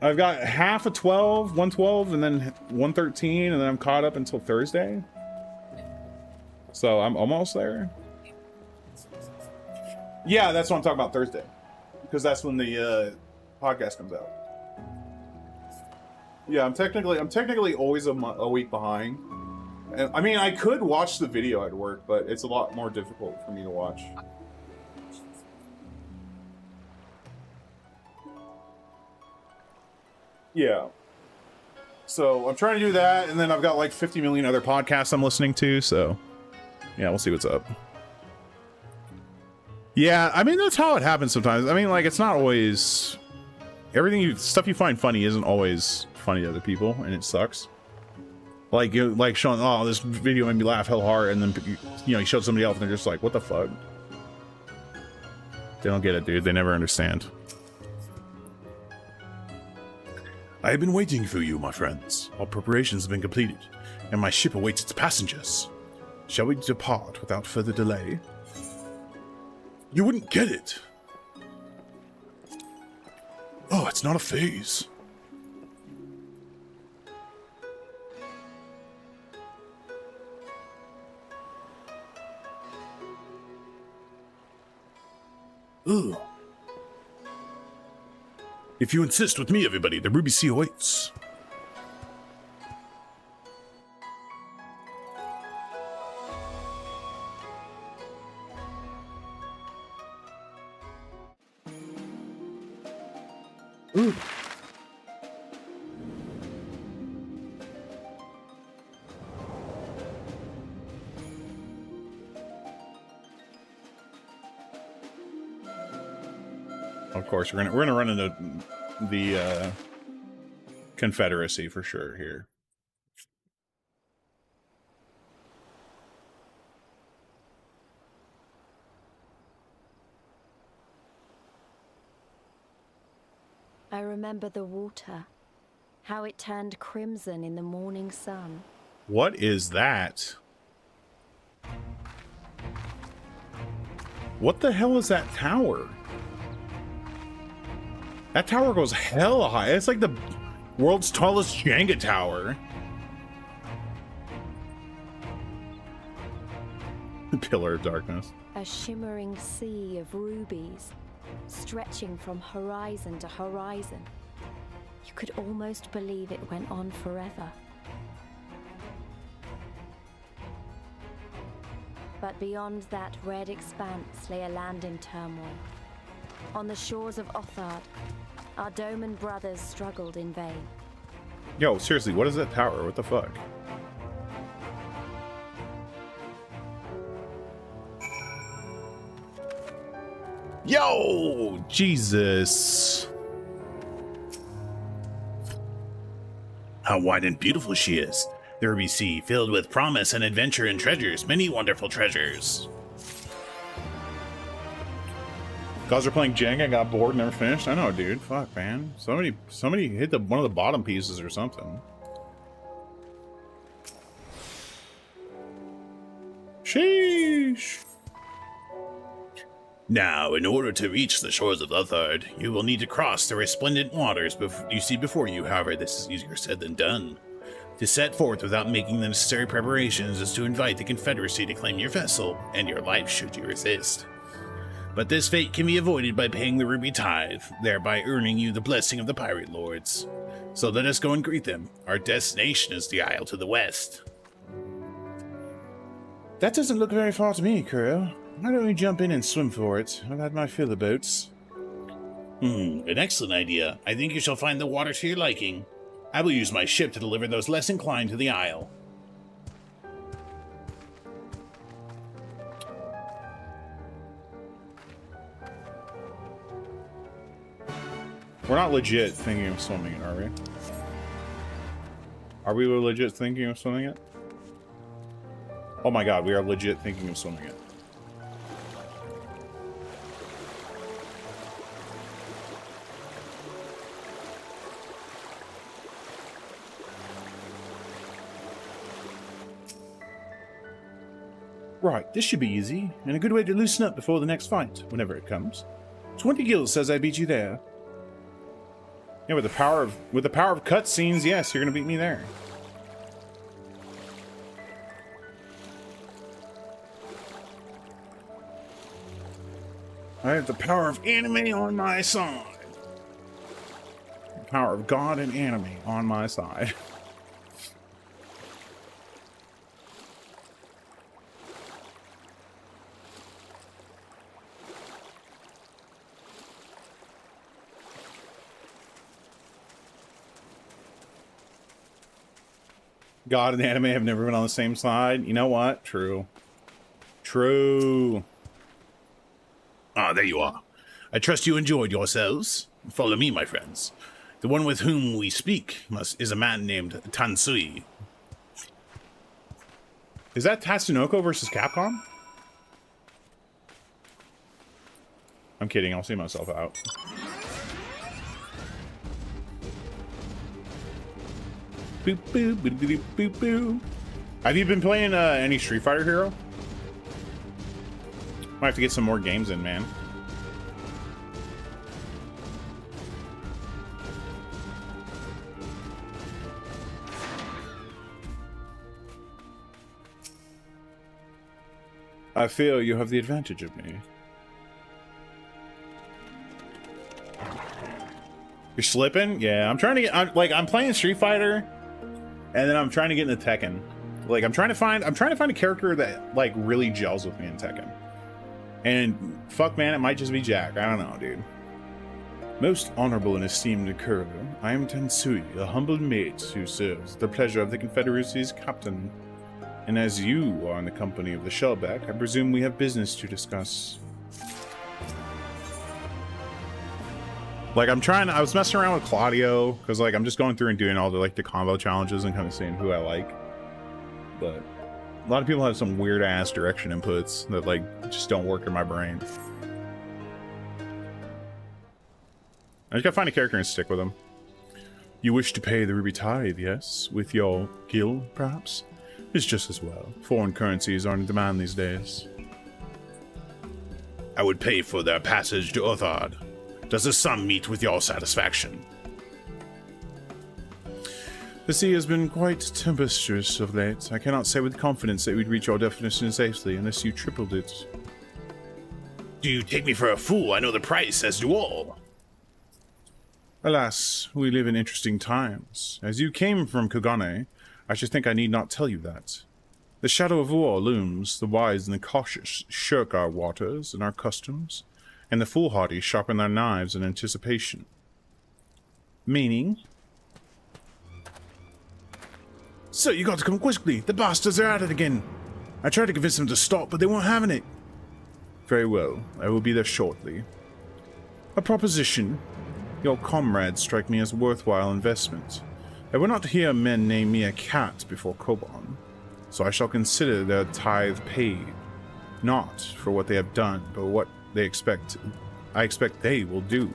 I've got half of 12, 112, and then 113, and then I'm caught up until Thursday. So I'm almost there. Yeah, that's what I'm talking about, Thursday, because that's when the podcast comes out. Yeah, I'm technically always a week behind. And, I mean, I could watch the video at work, but it's a lot more difficult for me to watch. Yeah. So I'm trying to do that, and then I've got like 50 million other podcasts I'm listening to, so yeah, we'll see what's up. Yeah, I mean, that's how it happens sometimes. I mean, like, it's not always... stuff you find funny isn't always funny to other people, and it sucks. Like showing, oh, this video made me laugh hell hard, and then, you know, you show somebody else and they're just like, what the fuck? They don't get it, dude. They never understand. I have been waiting for you, my friends. All preparations have been completed, and my ship awaits its passengers. Shall we depart without further delay? You wouldn't get it. Oh, it's not a phase. Ugh. If you insist with me, everybody, the Ruby Sea awaits. Ooh. Of course, we're gonna run into the Confederacy for sure here. I remember the water, how it turned crimson in the morning sun. What is that? What the hell is that tower? That tower goes hella high. It's like the world's tallest Jenga tower. Pillar of Darkness. A shimmering sea of rubies, stretching from horizon to horizon. You could almost believe it went on forever. But beyond that red expanse lay a land in turmoil. On the shores of Othard, our Doman brothers struggled in vain. Yo, seriously, what is that tower? What the fuck? Yo, Jesus. How wide and beautiful she is. The Ruby Sea, filled with promise and adventure and treasures, many wonderful treasures. Guys are playing Jenga, got bored, never finished. I know, dude. Fuck, man. Somebody hit one of the bottom pieces or something. Sheesh. Now, in order to reach the shores of Uthard, you will need to cross the resplendent waters you see before you. However, this is easier said than done. To set forth without making the necessary preparations is to invite the Confederacy to claim your vessel and your life should you resist. But this fate can be avoided by paying the Ruby Tithe, thereby earning you the blessing of the Pirate Lords. So let us go and greet them. Our destination is the Isle to the west. That doesn't look very far to me, Kuro. Why don't we jump in and swim for it? I've had my fill of boats. An excellent idea. I think you shall find the water to your liking. I will use my ship to deliver those less inclined to the Isle. We're not legit thinking of swimming it, are we? Are we legit thinking of swimming it? Oh my god, we are legit thinking of swimming it. Right, this should be easy, and a good way to loosen up before the next fight, whenever it comes. 20 gills says I beat you there. Yeah, with the power of cutscenes, yes, you're gonna beat me there. I have the power of anime on my side. The power of God and anime on my side. God and anime have never been on the same side. You know what? True. True. Ah, there you are. I trust you enjoyed yourselves. Follow me, my friends. The one with whom we speak is a man named Tansui. Is that Tatsunoko versus Capcom? I'm kidding. I'll see myself out. Boop, boop, boop, boop, boop, boop. Have you been playing any Street Fighter Hero? Might have to get some more games in, man. I feel you have the advantage of me. You're slipping? Yeah, I'm trying to get. I'm playing Street Fighter, and then I'm trying to get into Tekken. Like, I'm trying to find a character that like really gels with me in Tekken. And fuck, man, it might just be Jack. I don't know, dude. Most honorable and esteemed Kurga, I am Tansui, a humble mate who serves the pleasure of the Confederacy's captain. And as you are in the company of the Shellback, I presume we have business to discuss. Like, I was messing around with Claudio, because, like, I'm just going through and doing all the, like, the combo challenges and kind of seeing who I like. But a lot of people have some weird-ass direction inputs that, like, just don't work in my brain. I just gotta find a character and stick with them. You wish to pay the ruby tithe, yes? With your gil, perhaps? It's just as well. Foreign currencies are in demand these days. I would pay for their passage to Othard. Does the sum meet with your satisfaction? The sea has been quite tempestuous of late. I cannot say with confidence that we'd reach our destination safely unless you tripled it. Do you take me for a fool? I know the price, as do all. Alas, we live in interesting times. As you came from Kagane, I should think I need not tell you that. The shadow of war looms, the wise and the cautious shirk our waters and our customs, and the foolhardy sharpen their knives in anticipation. Meaning? So you got to come quickly. The bastards are at it again. I tried to convince them to stop, but they weren't having it. Very well, I will be there shortly. A proposition. Your comrades strike me as a worthwhile investment. I will not hear men name me a cat before Koban, so I shall consider their tithe paid, not for what they have done, but what I expect they will do.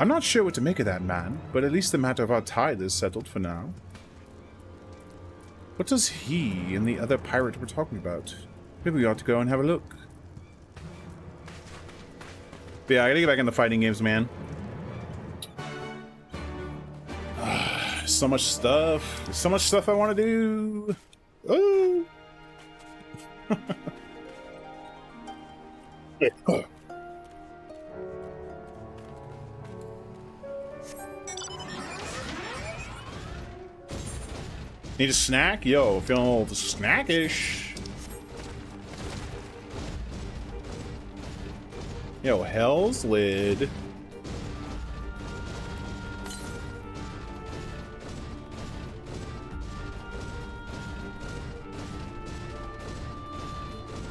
I'm not sure what to make of that, man, but at least the matter of our tithe is settled for now. What does he and the other pirate were talking about? Maybe we ought to go and have a look. But yeah, I gotta get back in the fighting games, man. So much stuff. There's so much stuff I want to do. Oh. Need a snack? Yo, feeling a little snackish. Yo, Hell's Lid.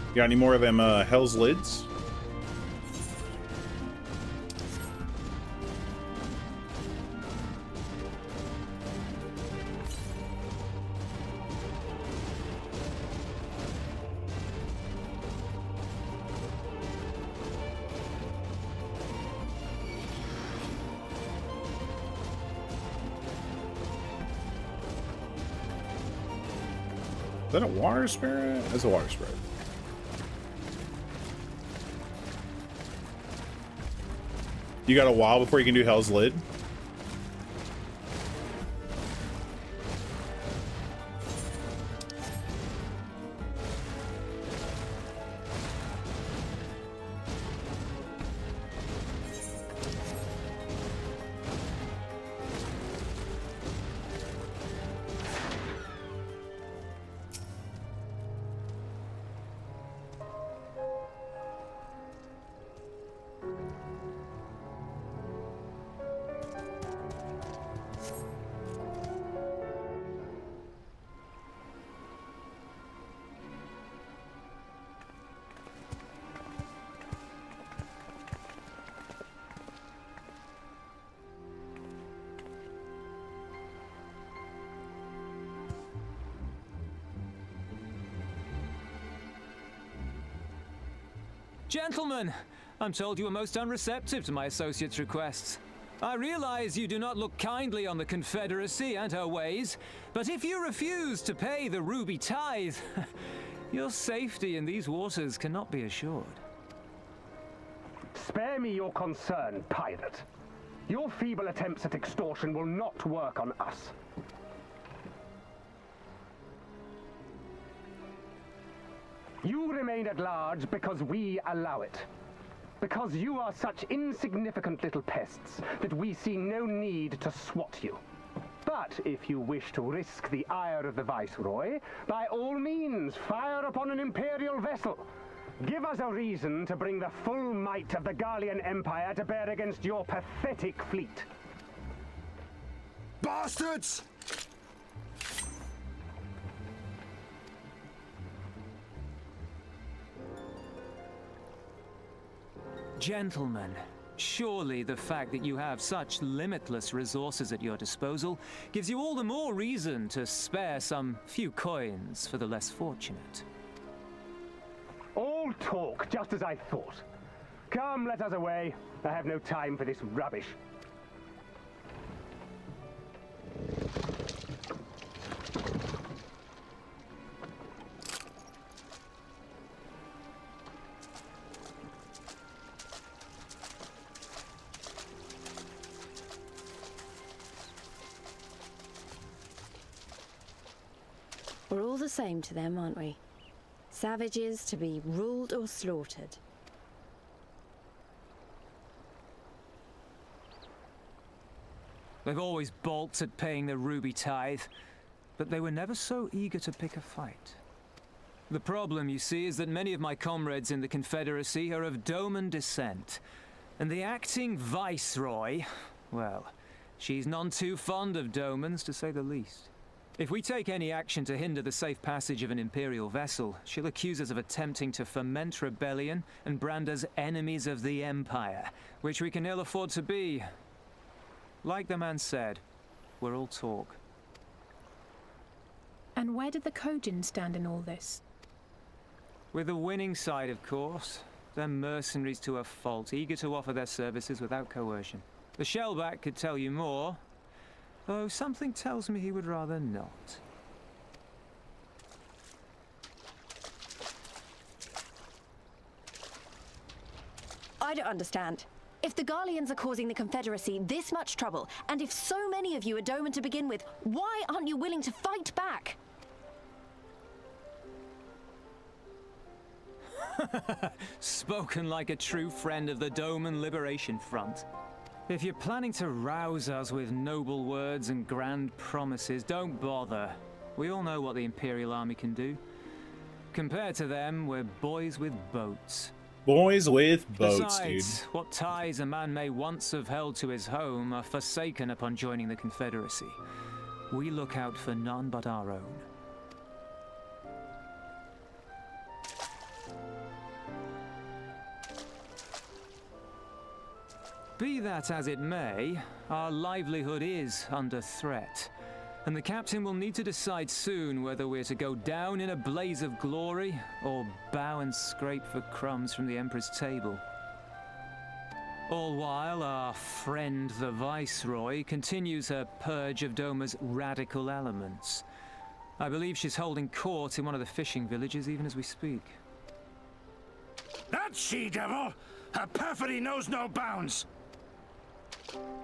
You got any more of them Hell's Lids? Is that a water spirit? That's a water spirit. You got a while before you can do Hell's Lid? Gentlemen, I'm told you were most unreceptive to my associate's requests. I realize you do not look kindly on the Confederacy and her ways, but if you refuse to pay the ruby tithe, your safety in these waters cannot be assured. Spare me your concern, pirate. Your feeble attempts at extortion will not work on us. You remain at large because we allow it. Because you are such insignificant little pests that we see no need to swat you. But if you wish to risk the ire of the Viceroy, by all means, fire upon an Imperial vessel. Give us a reason to bring the full might of the Garlean Empire to bear against your pathetic fleet. Bastards! Gentlemen, surely the fact that you have such limitless resources at your disposal gives you all the more reason to spare some few coins for the less fortunate. All talk, just as I thought. Come, let us away. I have no time for this rubbish. We're all the same to them, aren't we? Savages to be ruled or slaughtered. They've always balked at paying the ruby tithe, but they were never so eager to pick a fight. The problem, you see, is that many of my comrades in the Confederacy are of Doman descent, and the acting Viceroy, well, she's none too fond of Domans, to say the least. If we take any action to hinder the safe passage of an Imperial vessel, she'll accuse us of attempting to foment rebellion and brand us enemies of the Empire, which we can ill afford to be. Like the man said, we're all talk. And where did the Kojin stand in all this? With the winning side, of course. They're mercenaries to a fault, eager to offer their services without coercion. The Shellback could tell you more, though something tells me he would rather not. I don't understand. If the Garleans are causing the Confederacy this much trouble, and if so many of you are Doman to begin with, why aren't you willing to fight back? Spoken like a true friend of the Doman Liberation Front. If you're planning to rouse us with noble words and grand promises, don't bother. We all know what the Imperial Army can do. Compared to them, we're boys with boats. Boys with boats, Besides, dude. what ties a man may once have held to his home are forsaken upon joining the Confederacy. We look out for none but our own. Be that as it may, our livelihood is under threat, and the captain will need to decide soon whether we're to go down in a blaze of glory or bow and scrape for crumbs from the Emperor's table. All while our friend the Viceroy continues her purge of Doma's radical elements. I believe she's holding court in one of the fishing villages even as we speak. That she-devil! Her perfidy knows no bounds!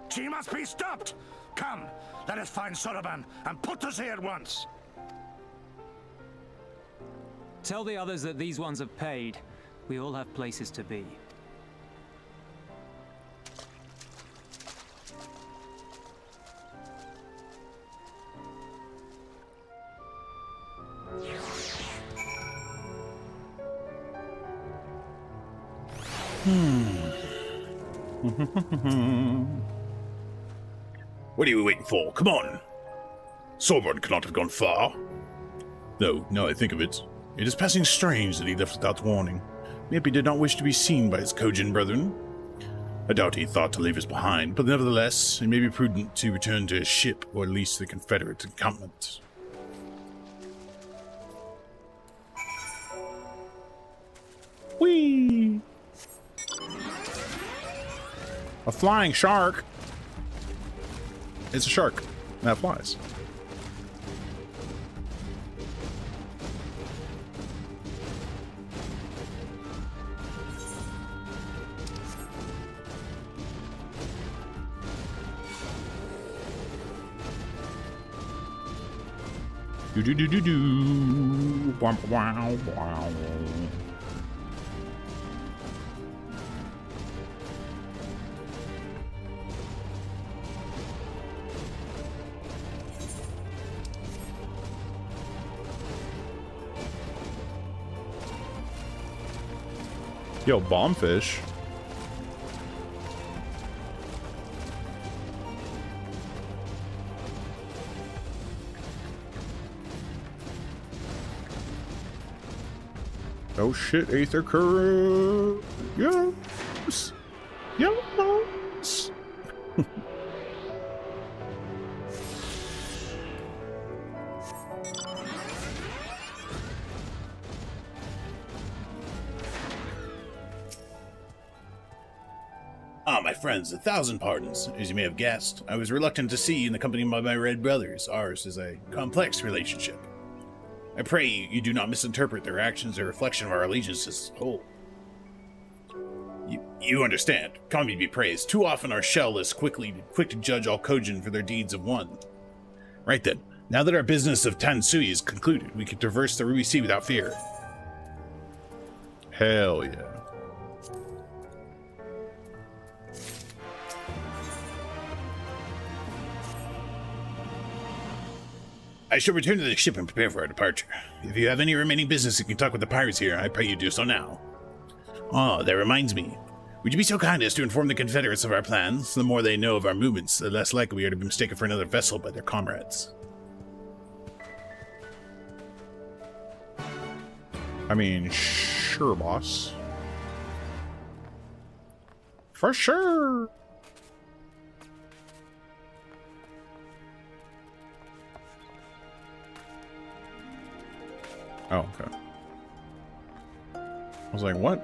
She must be stopped! Come, let us find Soroban and put to sea at once! Tell the others that these ones have paid. We all have places to be. What are you waiting for? Come on! Sorbonne cannot have gone far. Though, now I think of it, it is passing strange that he left without warning. Maybe he did not wish to be seen by his Kojin brethren. I doubt he thought to leave us behind, but nevertheless, it may be prudent to return to his ship, or at least the Confederate encampment. Whee! A flying shark. It's a shark that flies. Do do do do do. Wow wow wow. Yo, bombfish. Oh shit, Aether Current. Yes. Yes. Ah, my friends, 1,000 pardons. As you may have guessed, I was reluctant to see you in the company of my red brothers. Ours is a complex relationship. I pray you do not misinterpret their actions as a reflection of our allegiance as a whole. You understand. Kami be praised. Too often our shell is quick to judge all Kojin for their deeds of one. Right then, now that our business of Tansui is concluded, we can traverse the Ruby Sea without fear. Hell yeah. I shall return to the ship and prepare for our departure. If you have any remaining business you can talk with the pirates here, I pray you do so now. Ah, that reminds me. Would you be so kind as to inform the Confederates of our plans? The more they know of our movements, the less likely we are to be mistaken for another vessel by their comrades. I mean, sure, boss. For sure. Oh, okay. I was like, what?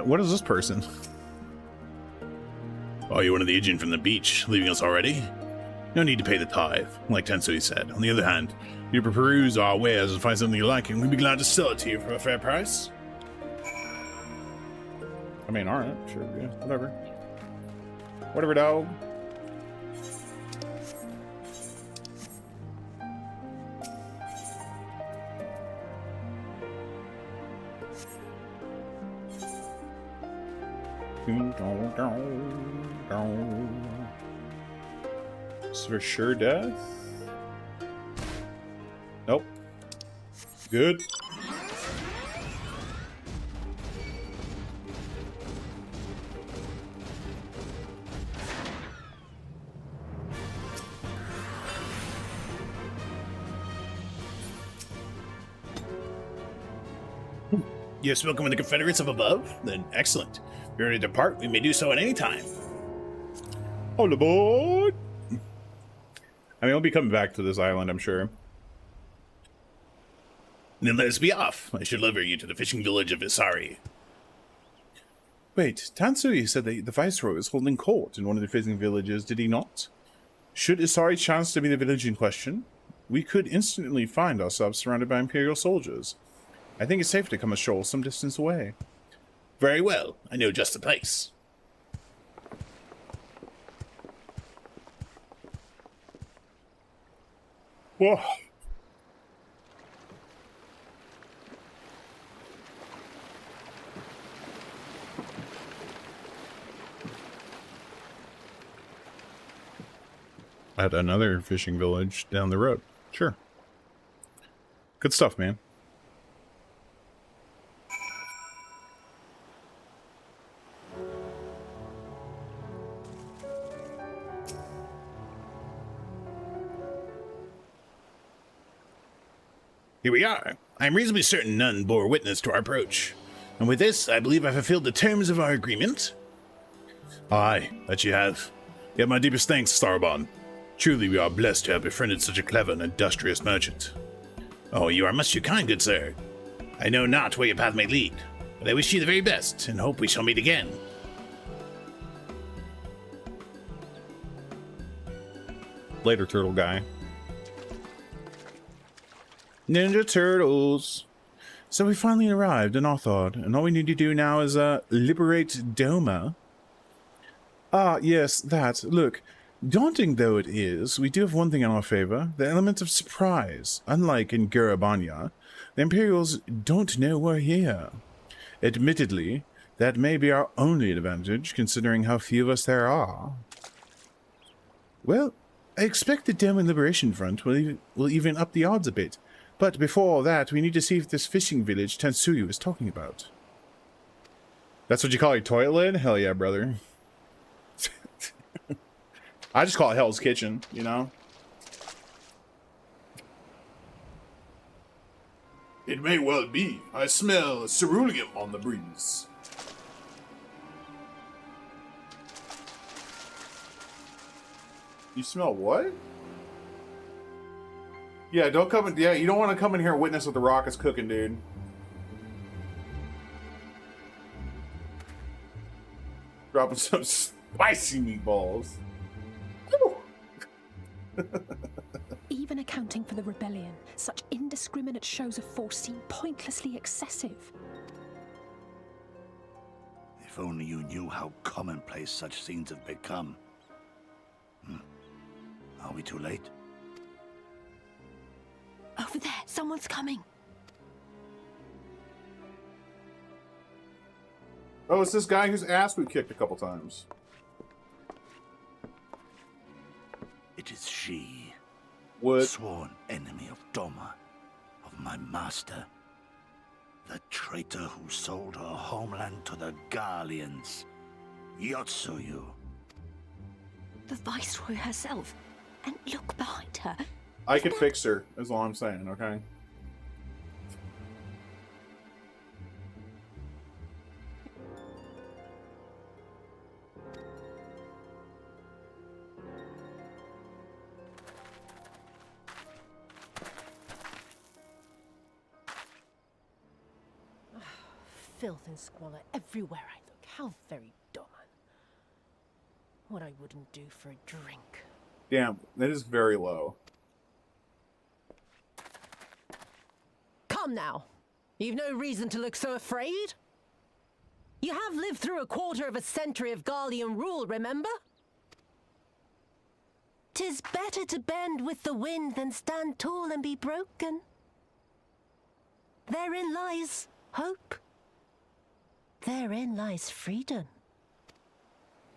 What is this person? Oh, you're one of the agent from the beach, leaving us already? No need to pay the tithe, like Tensui said. On the other hand, you peruse our wares and find something you like, and we'd be glad to sell it to you for a fair price. I mean, alright, sure, yeah, whatever. Whatever, dog. It's for sure death? Nope. Good. You have spoken with the Confederates up above? Then excellent. If you're ready to depart, we may do so at any time. All aboard! I mean, we'll be coming back to this island, I'm sure. Then let us be off. I should deliver you to the fishing village of Isari. Wait, Tansui said that the Viceroy was holding court in one of the fishing villages, did he not? Should Isari chance to be the village in question, we could instantly find ourselves surrounded by Imperial soldiers. I think it's safe to come ashore some distance away. Very well. I know just the place. Whoa. At another fishing village down the road. Sure. Good stuff, man. Here we are. I am reasonably certain none bore witness to our approach. And with this, I believe I fulfilled the terms of our agreement. Aye, that you have. Yet my deepest thanks, Starbon. Truly we are blessed to have befriended such a clever and industrious merchant. Oh, you are much too kind, good sir. I know not where your path may lead, but I wish you the very best, and hope we shall meet again. Later, turtle guy. Ninja Turtles. So we finally arrived in Arthod, and all we need to do now is liberate Doma. Ah, yes, that. Look, daunting though it is, we do have one thing in our favor, the element of surprise. Unlike in Gurabanya, the Imperials don't know we're here. Admittedly, that may be our only advantage, considering how few of us there are. Well, I expect the Doma Liberation Front will even up the odds a bit. But before that, we need to see if this fishing village Tensuyu is talking about. That's what you call your toilet lid? Hell yeah, brother. I just call it Hell's Kitchen, you know? It may well be. I smell ceruleum on the breeze. You smell what? Yeah, don't come in. Yeah, you don't want to come in here and witness what the Rock is cooking, dude. Dropping some spicy meatballs. Even accounting for the rebellion, such indiscriminate shows of force seem pointlessly excessive. If only you knew how commonplace such scenes have become. Are we too late? Over there, someone's coming. Oh, it's this guy whose ass we kicked a couple times. It is she. What? Sworn enemy of Doma, of my master. The traitor who sold her homeland to the Garleans. Yotsuyu. The Viceroy herself. And look behind her. I could fix her, is all I'm saying, okay? Filth and squalor everywhere I look. How very Doma. What I wouldn't do for a drink. Damn, that is very low. Come now. You've no reason to look so afraid. You have lived through a quarter of a century of Garlean rule, remember? 'Tis better to bend with the wind than stand tall and be broken. Therein lies hope. Therein lies freedom.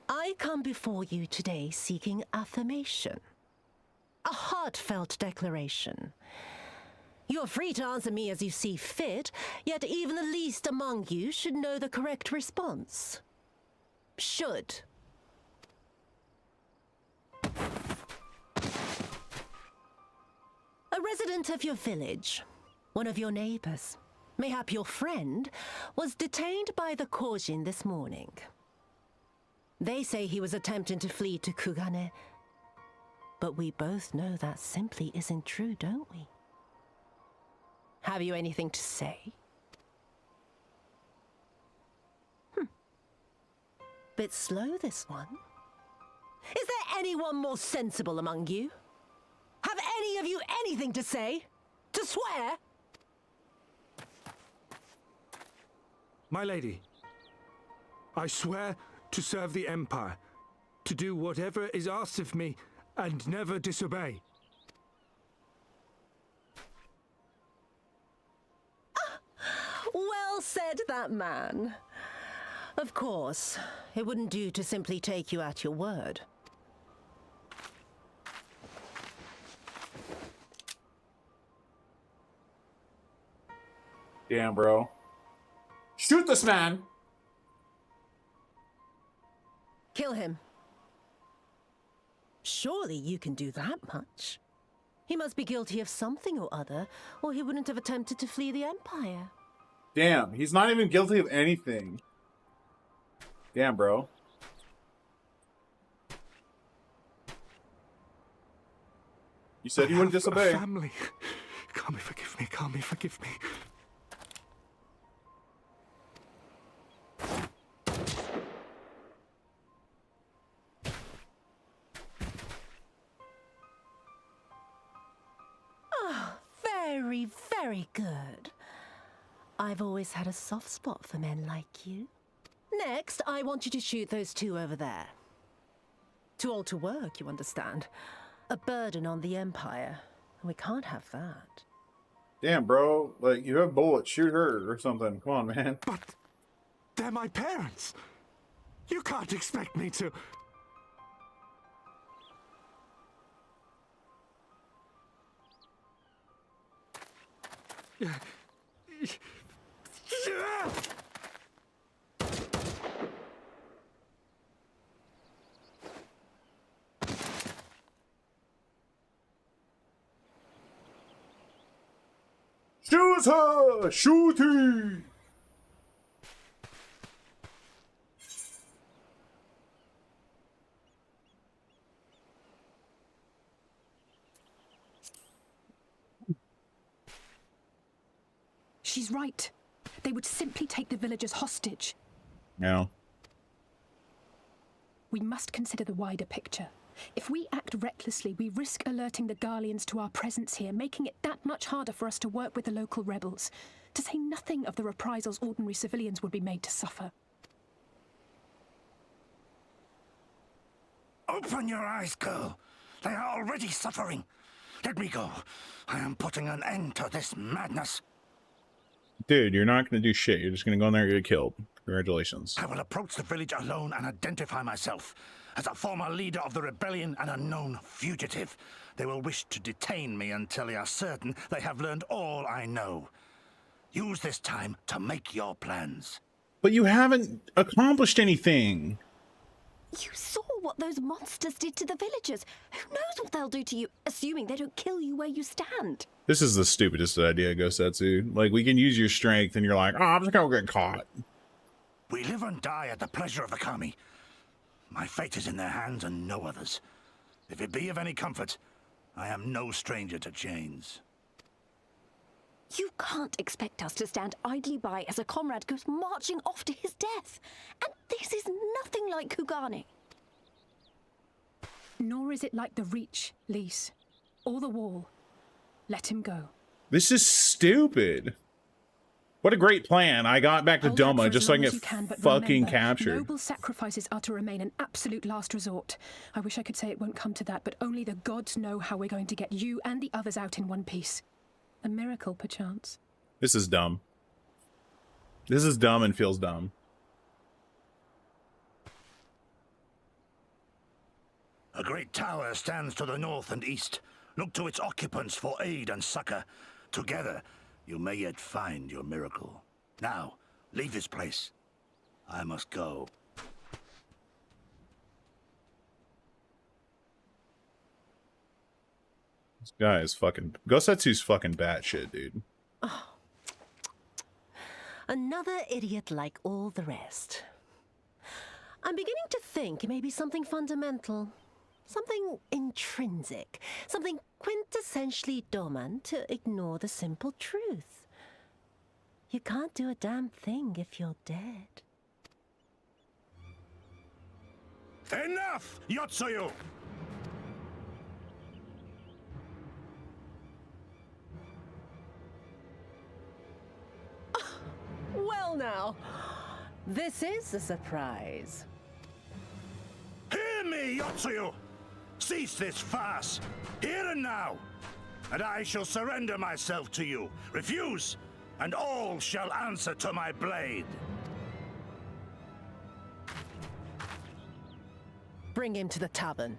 I come before you today seeking affirmation. A heartfelt declaration. You're free to answer me as you see fit, yet even the least among you should know the correct response. Should. A resident of your village, one of your neighbors, mayhap your friend, was detained by the Korjin this morning. They say he was attempting to flee to Kugane, but we both know that simply isn't true, don't we? Have you anything to say? Bit slow, this one. Is there anyone more sensible among you? Have any any of you anything to say? To swear? My lady, I swear to serve the Empire, to do whatever is asked of me, and never disobey. Well said, that man. Of course, it wouldn't do to simply take you at your word. Damn, bro. Shoot this man! Kill him. Surely you can do that much. He must be guilty of something or other, or he wouldn't have attempted to flee the Empire. Damn, he's not even guilty of anything. Damn, bro. You said you wouldn't disobey. Family. Kami, forgive me. Kami, forgive me. Very, very good. I've always had a soft spot for men like you. Next, I want you to shoot those two over there. Too old to work, you understand. A burden on the Empire. We can't have that. Damn, bro. Like, you have bullets. Shoot her or something. Come on, man. But they're my parents. You can't expect me to... Shoot her! Shoot him! She's right. They would simply take the villagers hostage. No. We must consider the wider picture. If we act recklessly, we risk alerting the Garleans to our presence here, making it that much harder for us to work with the local rebels, to say nothing of the reprisals ordinary civilians would be made to suffer. Open your eyes, girl. They are already suffering. Let me go. I am putting an end to this madness. Dude, you're not going to do shit. You're just going to go in there and get killed. Congratulations. I will approach the village alone and identify myself. As a former leader of the rebellion and a known fugitive, they will wish to detain me until they are certain they have learned all I know. Use this time to make your plans. But you haven't accomplished anything. You saw what those monsters did to the villagers. Who knows what they'll do to you, assuming they don't kill you where you stand. This is the stupidest idea, Gosetsu. Like, we can use your strength, and you're like, oh, I'm just going to get caught. We live and die at the pleasure of the Kami. My fate is in their hands and no others. If it be of any comfort, I am no stranger to chains. You can't expect us to stand idly by as a comrade goes marching off to his death. And this is nothing like Kugane. Nor is it like the Reach, Lise, or the Wall. Let him go. This is stupid. What a great plan. I got back to Doma just so I can get fucking captured. Noble sacrifices are to remain an absolute last resort. I wish I could say it won't come to that, but only the gods know how we're going to get you and the others out in one piece. A miracle, perchance. This is dumb. This is dumb and feels dumb. A great tower stands to the north and east. Look to its occupants for aid and succor. Together, you may yet find your miracle. Now, leave this place. I must go. This guy is fucking... Gosetsu's fucking batshit, dude. Oh. Another idiot like all the rest. I'm beginning to think maybe something fundamental. Something intrinsic. Something quintessentially Doman to ignore the simple truth. You can't do a damn thing if you're dead. Enough, Yotsuyu! now. This is a surprise. Hear me, Yotsuyu! Cease this farce, here and now, and I shall surrender myself to you. Refuse, and all shall answer to my blade. Bring him to the tavern.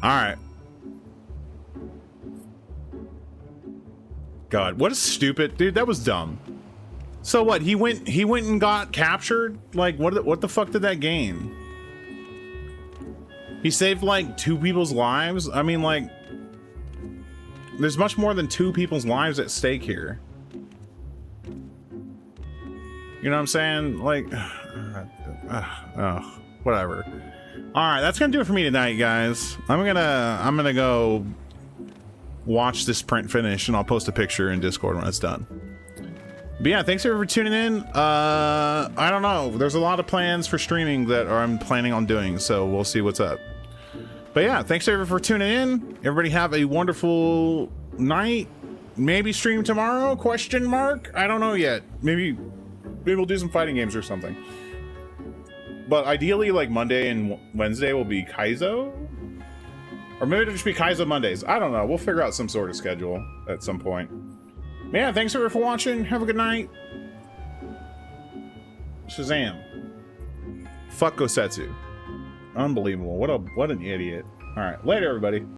All right. God, what a stupid dude. That was dumb. So what? He went and got captured. Like, what the fuck did that gain? He saved like 2 people's lives. I mean, like, there's much more than 2 people's lives at stake here. You know what I'm saying? Like, whatever. All right, that's gonna do it for me tonight, guys. I'm gonna go watch this print finish, and I'll post a picture in Discord when it's done. But yeah, thanks everyone for tuning in. I don't know. There's a lot of plans for streaming that I'm planning on doing, so we'll see what's up. But yeah, thanks everyone for tuning in. Everybody have a wonderful night. Maybe stream tomorrow? Question mark? I don't know yet. Maybe we'll do some fighting games or something. But ideally, like, Monday and Wednesday will be Kaizo? Or maybe it'll just be Kaizo Mondays. I don't know. We'll figure out some sort of schedule at some point. But yeah, thanks everyone for watching. Have a good night. Shazam. Fuck Gosetsu. Unbelievable. What an idiot. Alright, later everybody.